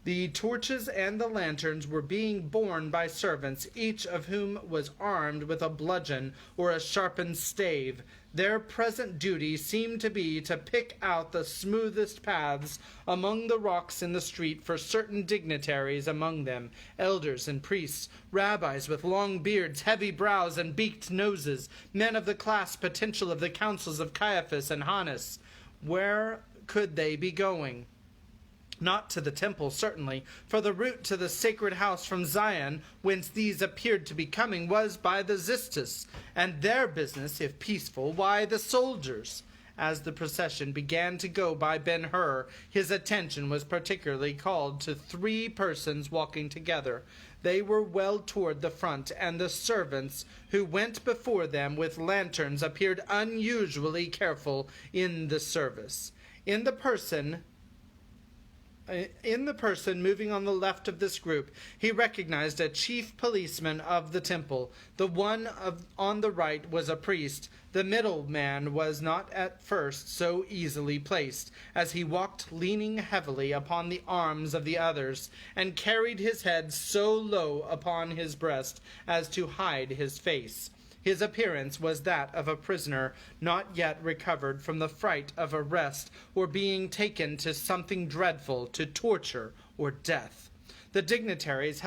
The torches and the lanterns were being borne by servants, each of whom was armed with a bludgeon or a sharpened stave. Their present duty seemed to be to pick out the smoothest paths among the rocks in the street for certain dignitaries among them, elders and priests, rabbis with long beards, heavy brows, and beaked noses, men of the class potential of the councils of Caiaphas and Hannas. Where could they be going? Not to the temple, certainly, for the route to the sacred house from Zion, whence these appeared to be coming, was by the Xystus, and their business, if peaceful, why the soldiers. As the procession began to go by Ben-Hur, his attention was particularly called to 3 persons walking together. They were well toward the front, and the servants who went before them with lanterns appeared unusually careful in the service. In the person moving on the left of this group, he recognized a chief policeman of the temple. The one on the right was a priest. The middle man was not at first so easily placed, as he walked leaning heavily upon the arms of the others, and carried his head so low upon his breast as to hide his face. His appearance was that of a prisoner not yet recovered from the fright of arrest or being taken to something dreadful, to torture or death. The dignitaries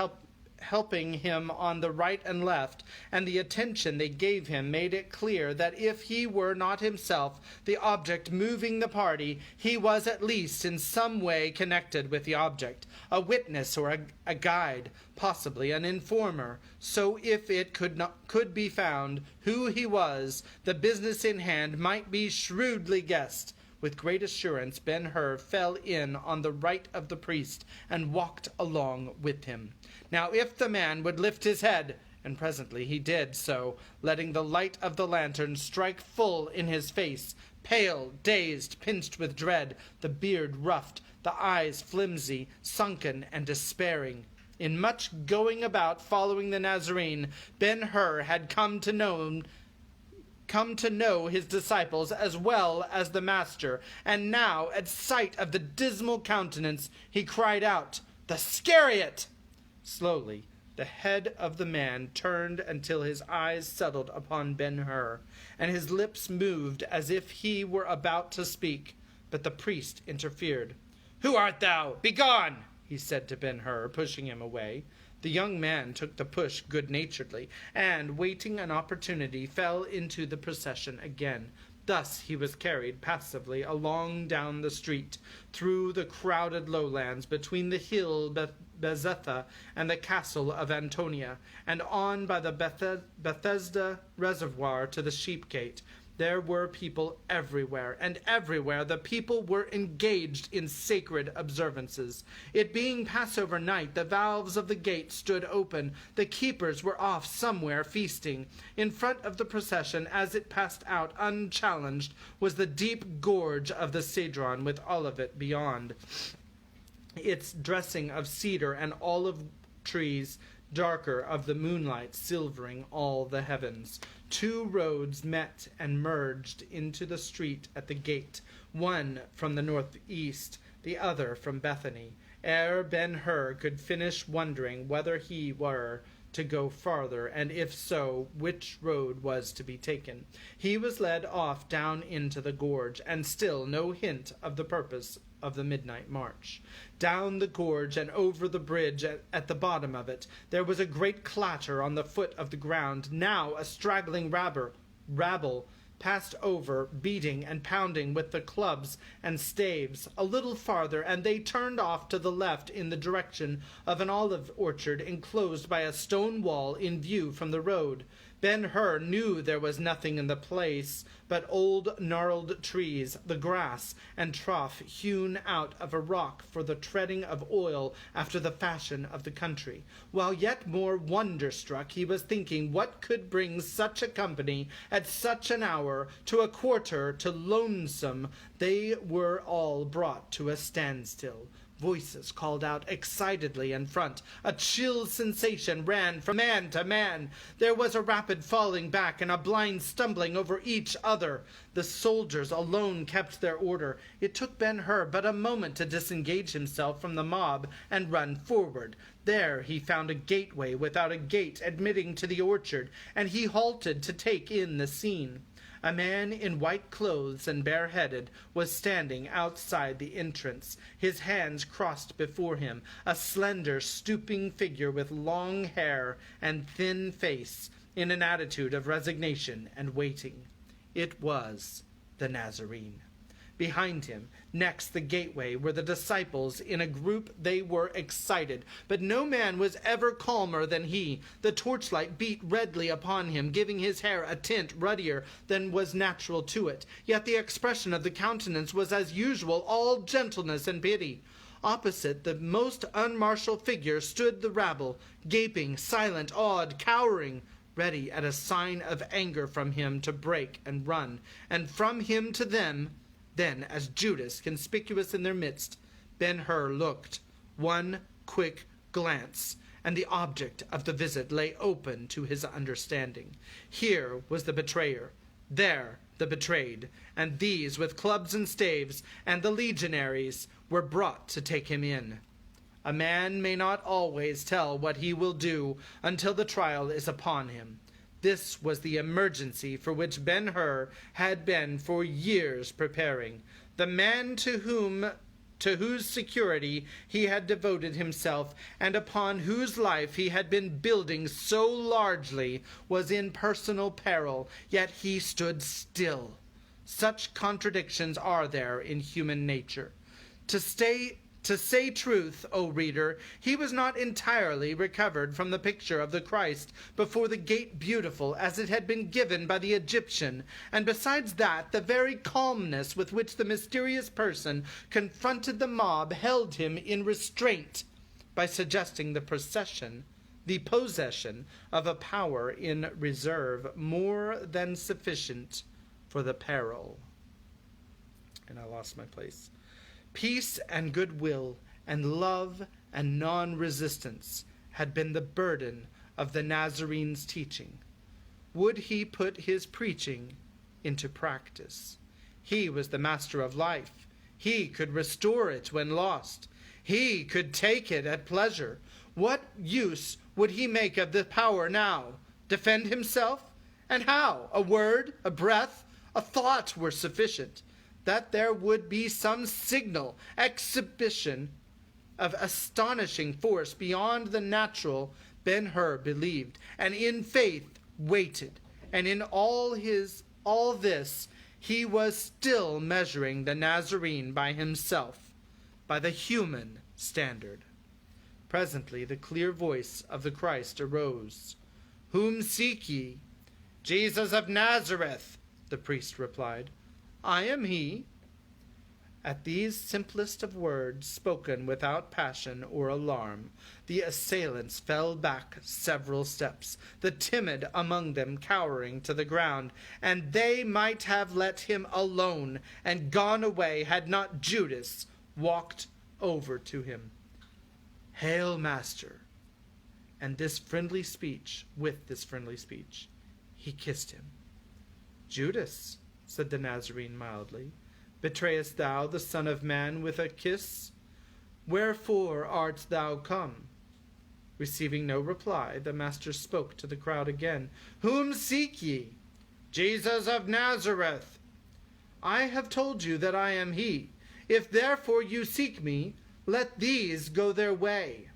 helping him on the right and left, and the attention they gave him made it clear that if he were not himself the object moving the party, he was at least in some way connected with the object, a witness or a guide, possibly an informer. So if it could be found who he was, the business in hand might be shrewdly guessed. With great assurance Ben-Hur fell in on the right of the priest and walked along with him. Now if the man would lift his head and presently he did so, letting the light of the lantern strike full in his face, pale, dazed, pinched with dread, the beard roughed, the eyes flimsy, sunken, and despairing. In much going about following the Nazarene, Ben-Hur had come to know his disciples as well as the Master, and now, at sight of the dismal countenance, he cried out, "The Scariot!" Slowly, the head of the man turned until his eyes settled upon Ben-Hur, and his lips moved as if he were about to speak, but the priest interfered. "Who art thou? Begone!" he said to Ben-Hur, pushing him away. The young man took the push good-naturedly, and, waiting an opportunity, fell into the procession again. Thus he was carried passively along down the street, through the crowded lowlands, between the hill Bezetha and the castle of Antonia, and on by the Bethesda reservoir to the sheep gate. There were people everywhere, and everywhere the people were engaged in sacred observances. It being Passover night, the valves of the gate stood open. The keepers were off somewhere feasting. In front of the procession, as it passed out unchallenged, was the deep gorge of the Cedron, with Olivet beyond, its dressing of cedar and olive trees, darker of the moonlight silvering all the heavens. Two roads met and merged into the street at the gate, one from the northeast, the other from Bethany. Ere Ben-Hur could finish wondering whether he were to go farther, and if so, which road was to be taken, he was led off down into the gorge, and still no hint of the purpose of the midnight march. Down the gorge and over the bridge at the bottom of it, there was a great clatter on the foot of the ground. Now a straggling rabble passed over, beating and pounding with the clubs and staves. A little farther, and they turned off to the left in the direction of an olive orchard enclosed by a stone wall in view from the road. Ben-Hur knew there was nothing in the place but old gnarled trees, the grass, and trough hewn out of a rock for the treading of oil after the fashion of the country. While yet more wonder-struck, he was thinking what could bring such a company at such an hour to a quarter to lonesome. They were all brought to a standstill. Voices called out excitedly in front. A chill sensation ran from man to man. There was a rapid falling back and a blind stumbling over each other. The soldiers alone kept their order. It took Ben-Hur but a moment to disengage himself from the mob and run forward. There he found a gateway without a gate admitting to the orchard, and he halted to take in the scene. A man in white clothes and bareheaded was standing outside the entrance, his hands crossed before him, a slender, stooping figure with long hair and thin face, in an attitude of resignation and waiting. It was the Nazarene. Behind him, next the gateway, were the disciples. In a group they were excited, but no man was ever calmer than he. The torchlight beat redly upon him, giving his hair a tint ruddier than was natural to it. Yet the expression of the countenance was as usual, all gentleness and pity. Opposite the most unmartial figure stood the rabble, gaping, silent, awed, cowering, ready at a sign of anger from him to break and run, and from him to them. Then, as Judas, conspicuous in their midst, Ben-Hur looked. One quick glance, and the object of the visit lay open to his understanding. Here was the betrayer, there the betrayed, and these, with clubs and staves, and the legionaries, were brought to take him in. A man may not always tell what he will do until the trial is upon him. This was the emergency for which Ben-Hur had been for years preparing. The man to whose security he had devoted himself, and upon whose life he had been building so largely, was in personal peril, yet he stood still. Such contradictions are there in human nature. To say truth, O reader, he was not entirely recovered from the picture of the Christ before the gate beautiful as it had been given by the Egyptian, and besides that, the very calmness with which the mysterious person confronted the mob held him in restraint by suggesting the procession the possession of a power in reserve more than sufficient for the peril. And I lost my place. Peace and goodwill and love and non-resistance had been the burden of the Nazarene's teaching. Would he put his preaching into practice? He was the master of life. He could restore it when lost. He could take it at pleasure. What use would he make of the power now? Defend himself? And how? A word, a breath, a thought were sufficient. That there would be some signal exhibition of astonishing force beyond the natural, Ben-Hur believed, and in faith waited. And in all this, he was still measuring the Nazarene by himself, by the human standard. Presently the clear voice of the Christ arose. "Whom seek ye?" "Jesus of Nazareth," the priest replied. "I am he." At these simplest of words, spoken without passion or alarm, the assailants fell back several steps, the timid among them cowering to the ground, and they might have let him alone and gone away had not Judas walked over to him. "Hail, Master!" And with this friendly speech, he kissed him. "Judas," said the Nazarene mildly, "betrayest thou the Son of Man with a kiss? Wherefore art thou come?" Receiving no reply, the Master spoke to the crowd again. "Whom seek ye?" "Jesus of Nazareth." "I have told you that I am he. If therefore you seek me, let these go their way."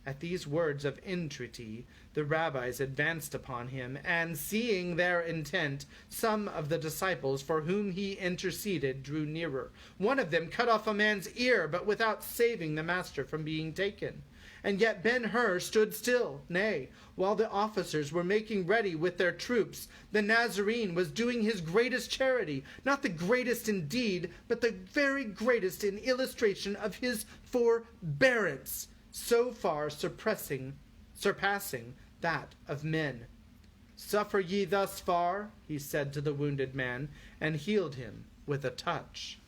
At these words of entreaty, the rabbis advanced upon him, and seeing their intent, some of the disciples for whom he interceded drew nearer. One of them cut off a man's ear, but without saving the Master from being taken. And yet Ben-Hur stood still. Nay, while the officers were making ready with their troops, the Nazarene was doing his greatest charity, not the greatest in deed, but the very greatest in illustration of his forbearance, so far surpassing that of men. "Suffer ye thus far," he said to the wounded man, and healed him with a touch.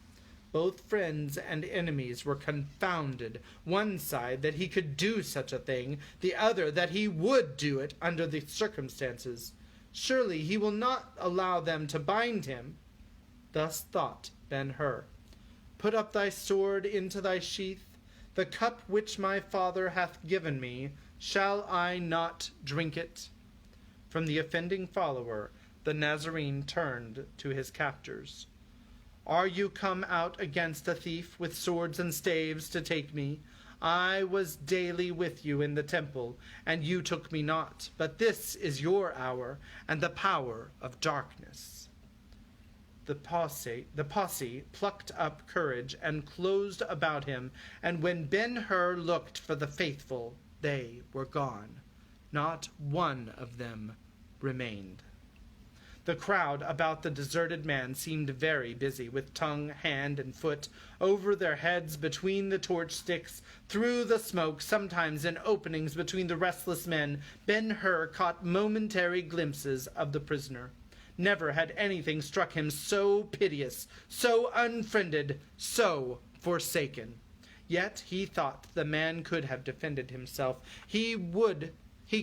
Both friends and enemies were confounded, one side that he could do such a thing, the other that he would do it under the circumstances. Surely he will not allow them to bind him. Thus thought Ben-Hur. "Put up thy sword into thy sheath. The cup which my Father hath given me, shall I not drink it?" From the offending follower, the Nazarene turned to his captors. "Are you come out against a thief with swords and staves to take me? I was daily with you in the temple, and you took me not. But this is your hour, and the power of darkness." The posse plucked up courage and closed about him, and when Ben-Hur looked for the faithful, they were gone. Not one of them remained. The crowd about the deserted man seemed very busy, with tongue, hand, and foot, over their heads, between the torch sticks, through the smoke, sometimes in openings between the restless men. Ben-Hur caught momentary glimpses of the prisoner. Never had anything struck him so piteous, so unfriended, so forsaken. Yet he thought the man could have defended himself. He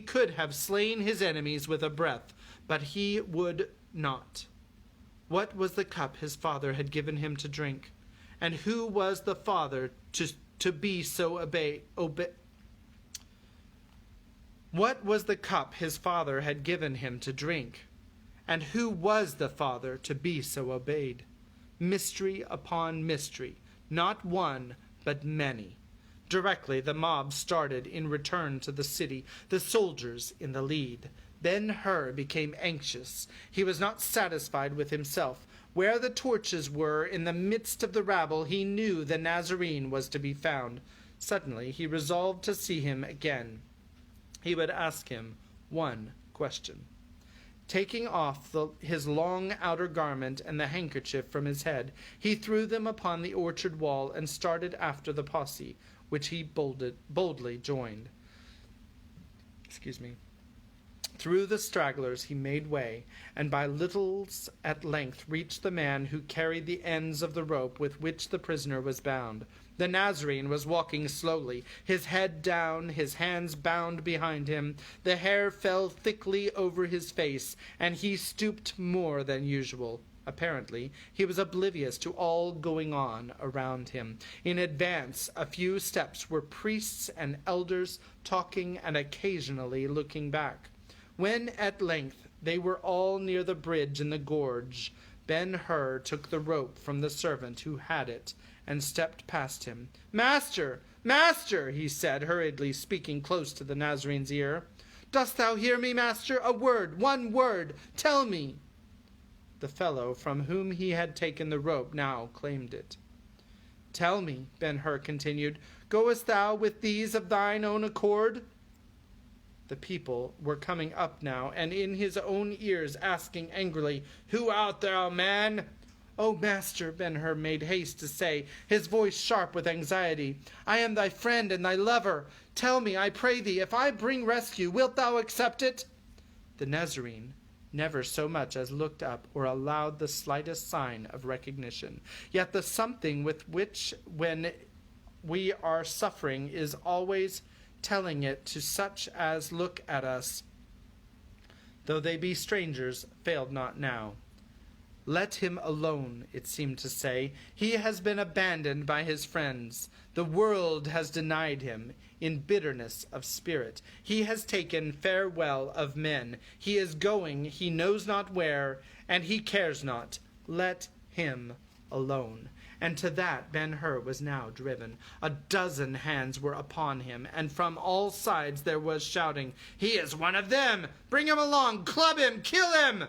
could have slain his enemies with a breath, but he would not. What was the cup his father had given him to drink? And who was the father to be so What was the cup his father had given him to drink? And who was the Father to be so obeyed? Mystery upon mystery, not one, but many. Directly the mob started in return to the city, the soldiers in the lead. Ben-Hur became anxious. He was not satisfied with himself. Where the torches were, in the midst of the rabble, he knew the Nazarene was to be found. Suddenly he resolved to see him again. He would ask him one question. Taking off his long outer garment and the handkerchief from his head, he threw them upon the orchard wall and started after the posse, which he boldly joined. Through the stragglers he made way, and by littles at length reached the man who carried the ends of the rope with which the prisoner was bound. The Nazarene was walking slowly, his head down, his hands bound behind him. The hair fell thickly over his face, and he stooped more than usual. Apparently, he was oblivious to all going on around him. In advance, a few steps, were priests and elders talking and occasionally looking back. When at length they were all near the bridge in the gorge, Ben-Hur took the rope from the servant who had it and stepped past him. "Master, master," he said hurriedly, speaking close to the Nazarene's ear. "Dost thou hear me, master? A word, one word, tell me." The fellow from whom he had taken the rope now claimed it. "Tell me," Ben-Hur continued, "goest thou with these of thine own accord?" The people were coming up now, and in his own ears asking angrily, "Who art thou, man?" "O master," Ben-Hur made haste to say, his voice sharp with anxiety, "I am thy friend and thy lover. Tell me, I pray thee, if I bring rescue, wilt thou accept it?" The Nazarene never so much as looked up or allowed the slightest sign of recognition. Yet the something with which, when we are suffering, is always telling it to such as look at us, though they be strangers, failed not now. "Let him alone," it seemed to say. "He has been abandoned by his friends. The world has denied him in bitterness of spirit. He has taken farewell of men. He is going he knows not where, and he cares not. Let him alone." And to that Ben-Hur was now driven. A dozen hands were upon him, and from all sides there was shouting, "He is one of them! Bring him along! Club him! Kill him!"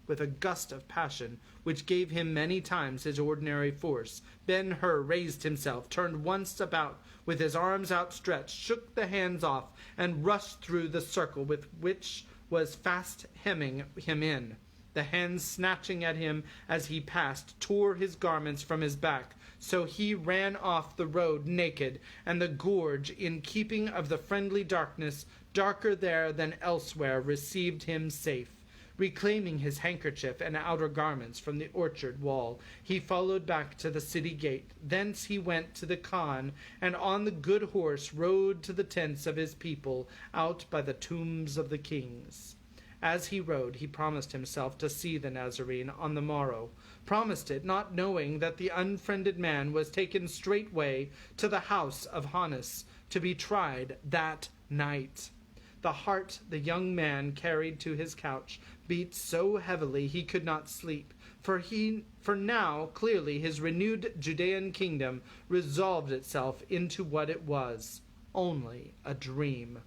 With a gust of passion, which gave him many times his ordinary force, Ben-Hur raised himself, turned once about, with his arms outstretched, shook the hands off, and rushed through the circle with which was fast hemming him in. The hands, snatching at him as he passed, tore his garments from his back, so he ran off the road naked, and the gorge, in keeping of the friendly darkness, darker there than elsewhere, received him safe. Reclaiming his handkerchief and outer garments from the orchard wall, he followed back to the city gate. Thence he went to the khan, and on the good horse rode to the tents of his people, out by the tombs of the kings. As he rode, he promised himself to see the Nazarene on the morrow, promised it, not knowing that the unfriended man was taken straightway to the house of Hannes, to be tried that night. The heart the young man carried to his couch beat so heavily he could not sleep, for now clearly his renewed Judean kingdom resolved itself into what it was, only a dream.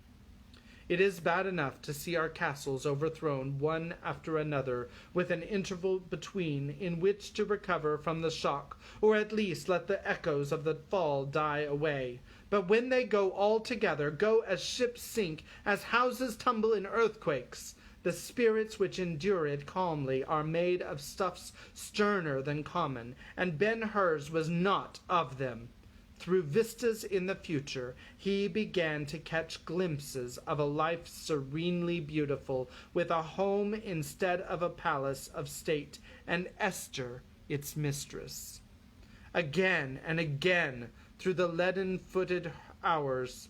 It is bad enough to see our castles overthrown one after another, with an interval between in which to recover from the shock, or at least let the echoes of the fall die away. But when they go all together, go as ships sink, as houses tumble in earthquakes, the spirits which endure it calmly are made of stuffs sterner than common, and Ben-Hur's was not of them. Through vistas in the future, he began to catch glimpses of a life serenely beautiful, with a home instead of a palace of state, and Esther its mistress. Again and again, through the leaden-footed hours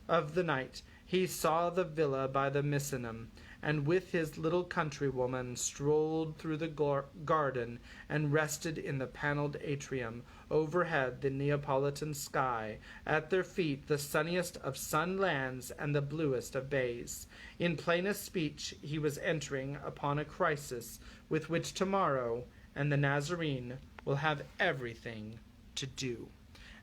of the night, he saw the villa by the Misenum, and with his little countrywoman strolled through the garden and rested in the panelled atrium, overhead the Neapolitan sky, at their feet the sunniest of sun lands and the bluest of bays. In plainest speech, he was entering upon a crisis with which tomorrow and the Nazarene will have everything to do.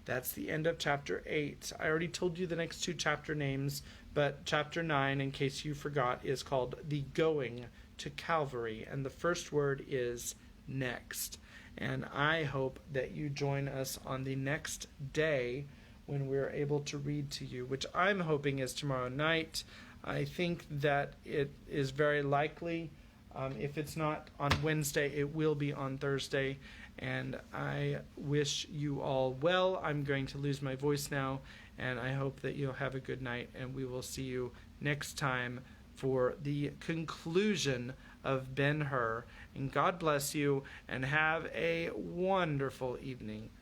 That's the end of chapter 8. I already told you the next two chapter names, but chapter 9, in case you forgot, is called The Going to Calvary, and the first word is next. And I hope that you join us on the next day when we're able to read to you, which I'm hoping is tomorrow night. I think that it is very likely. If it's not on Wednesday, it will be on Thursday. And I wish you all well. I'm going to lose my voice now, And I hope that you'll have a good night, and we will see you next time for the conclusion of Ben-Hur. And God bless you, and have a wonderful evening.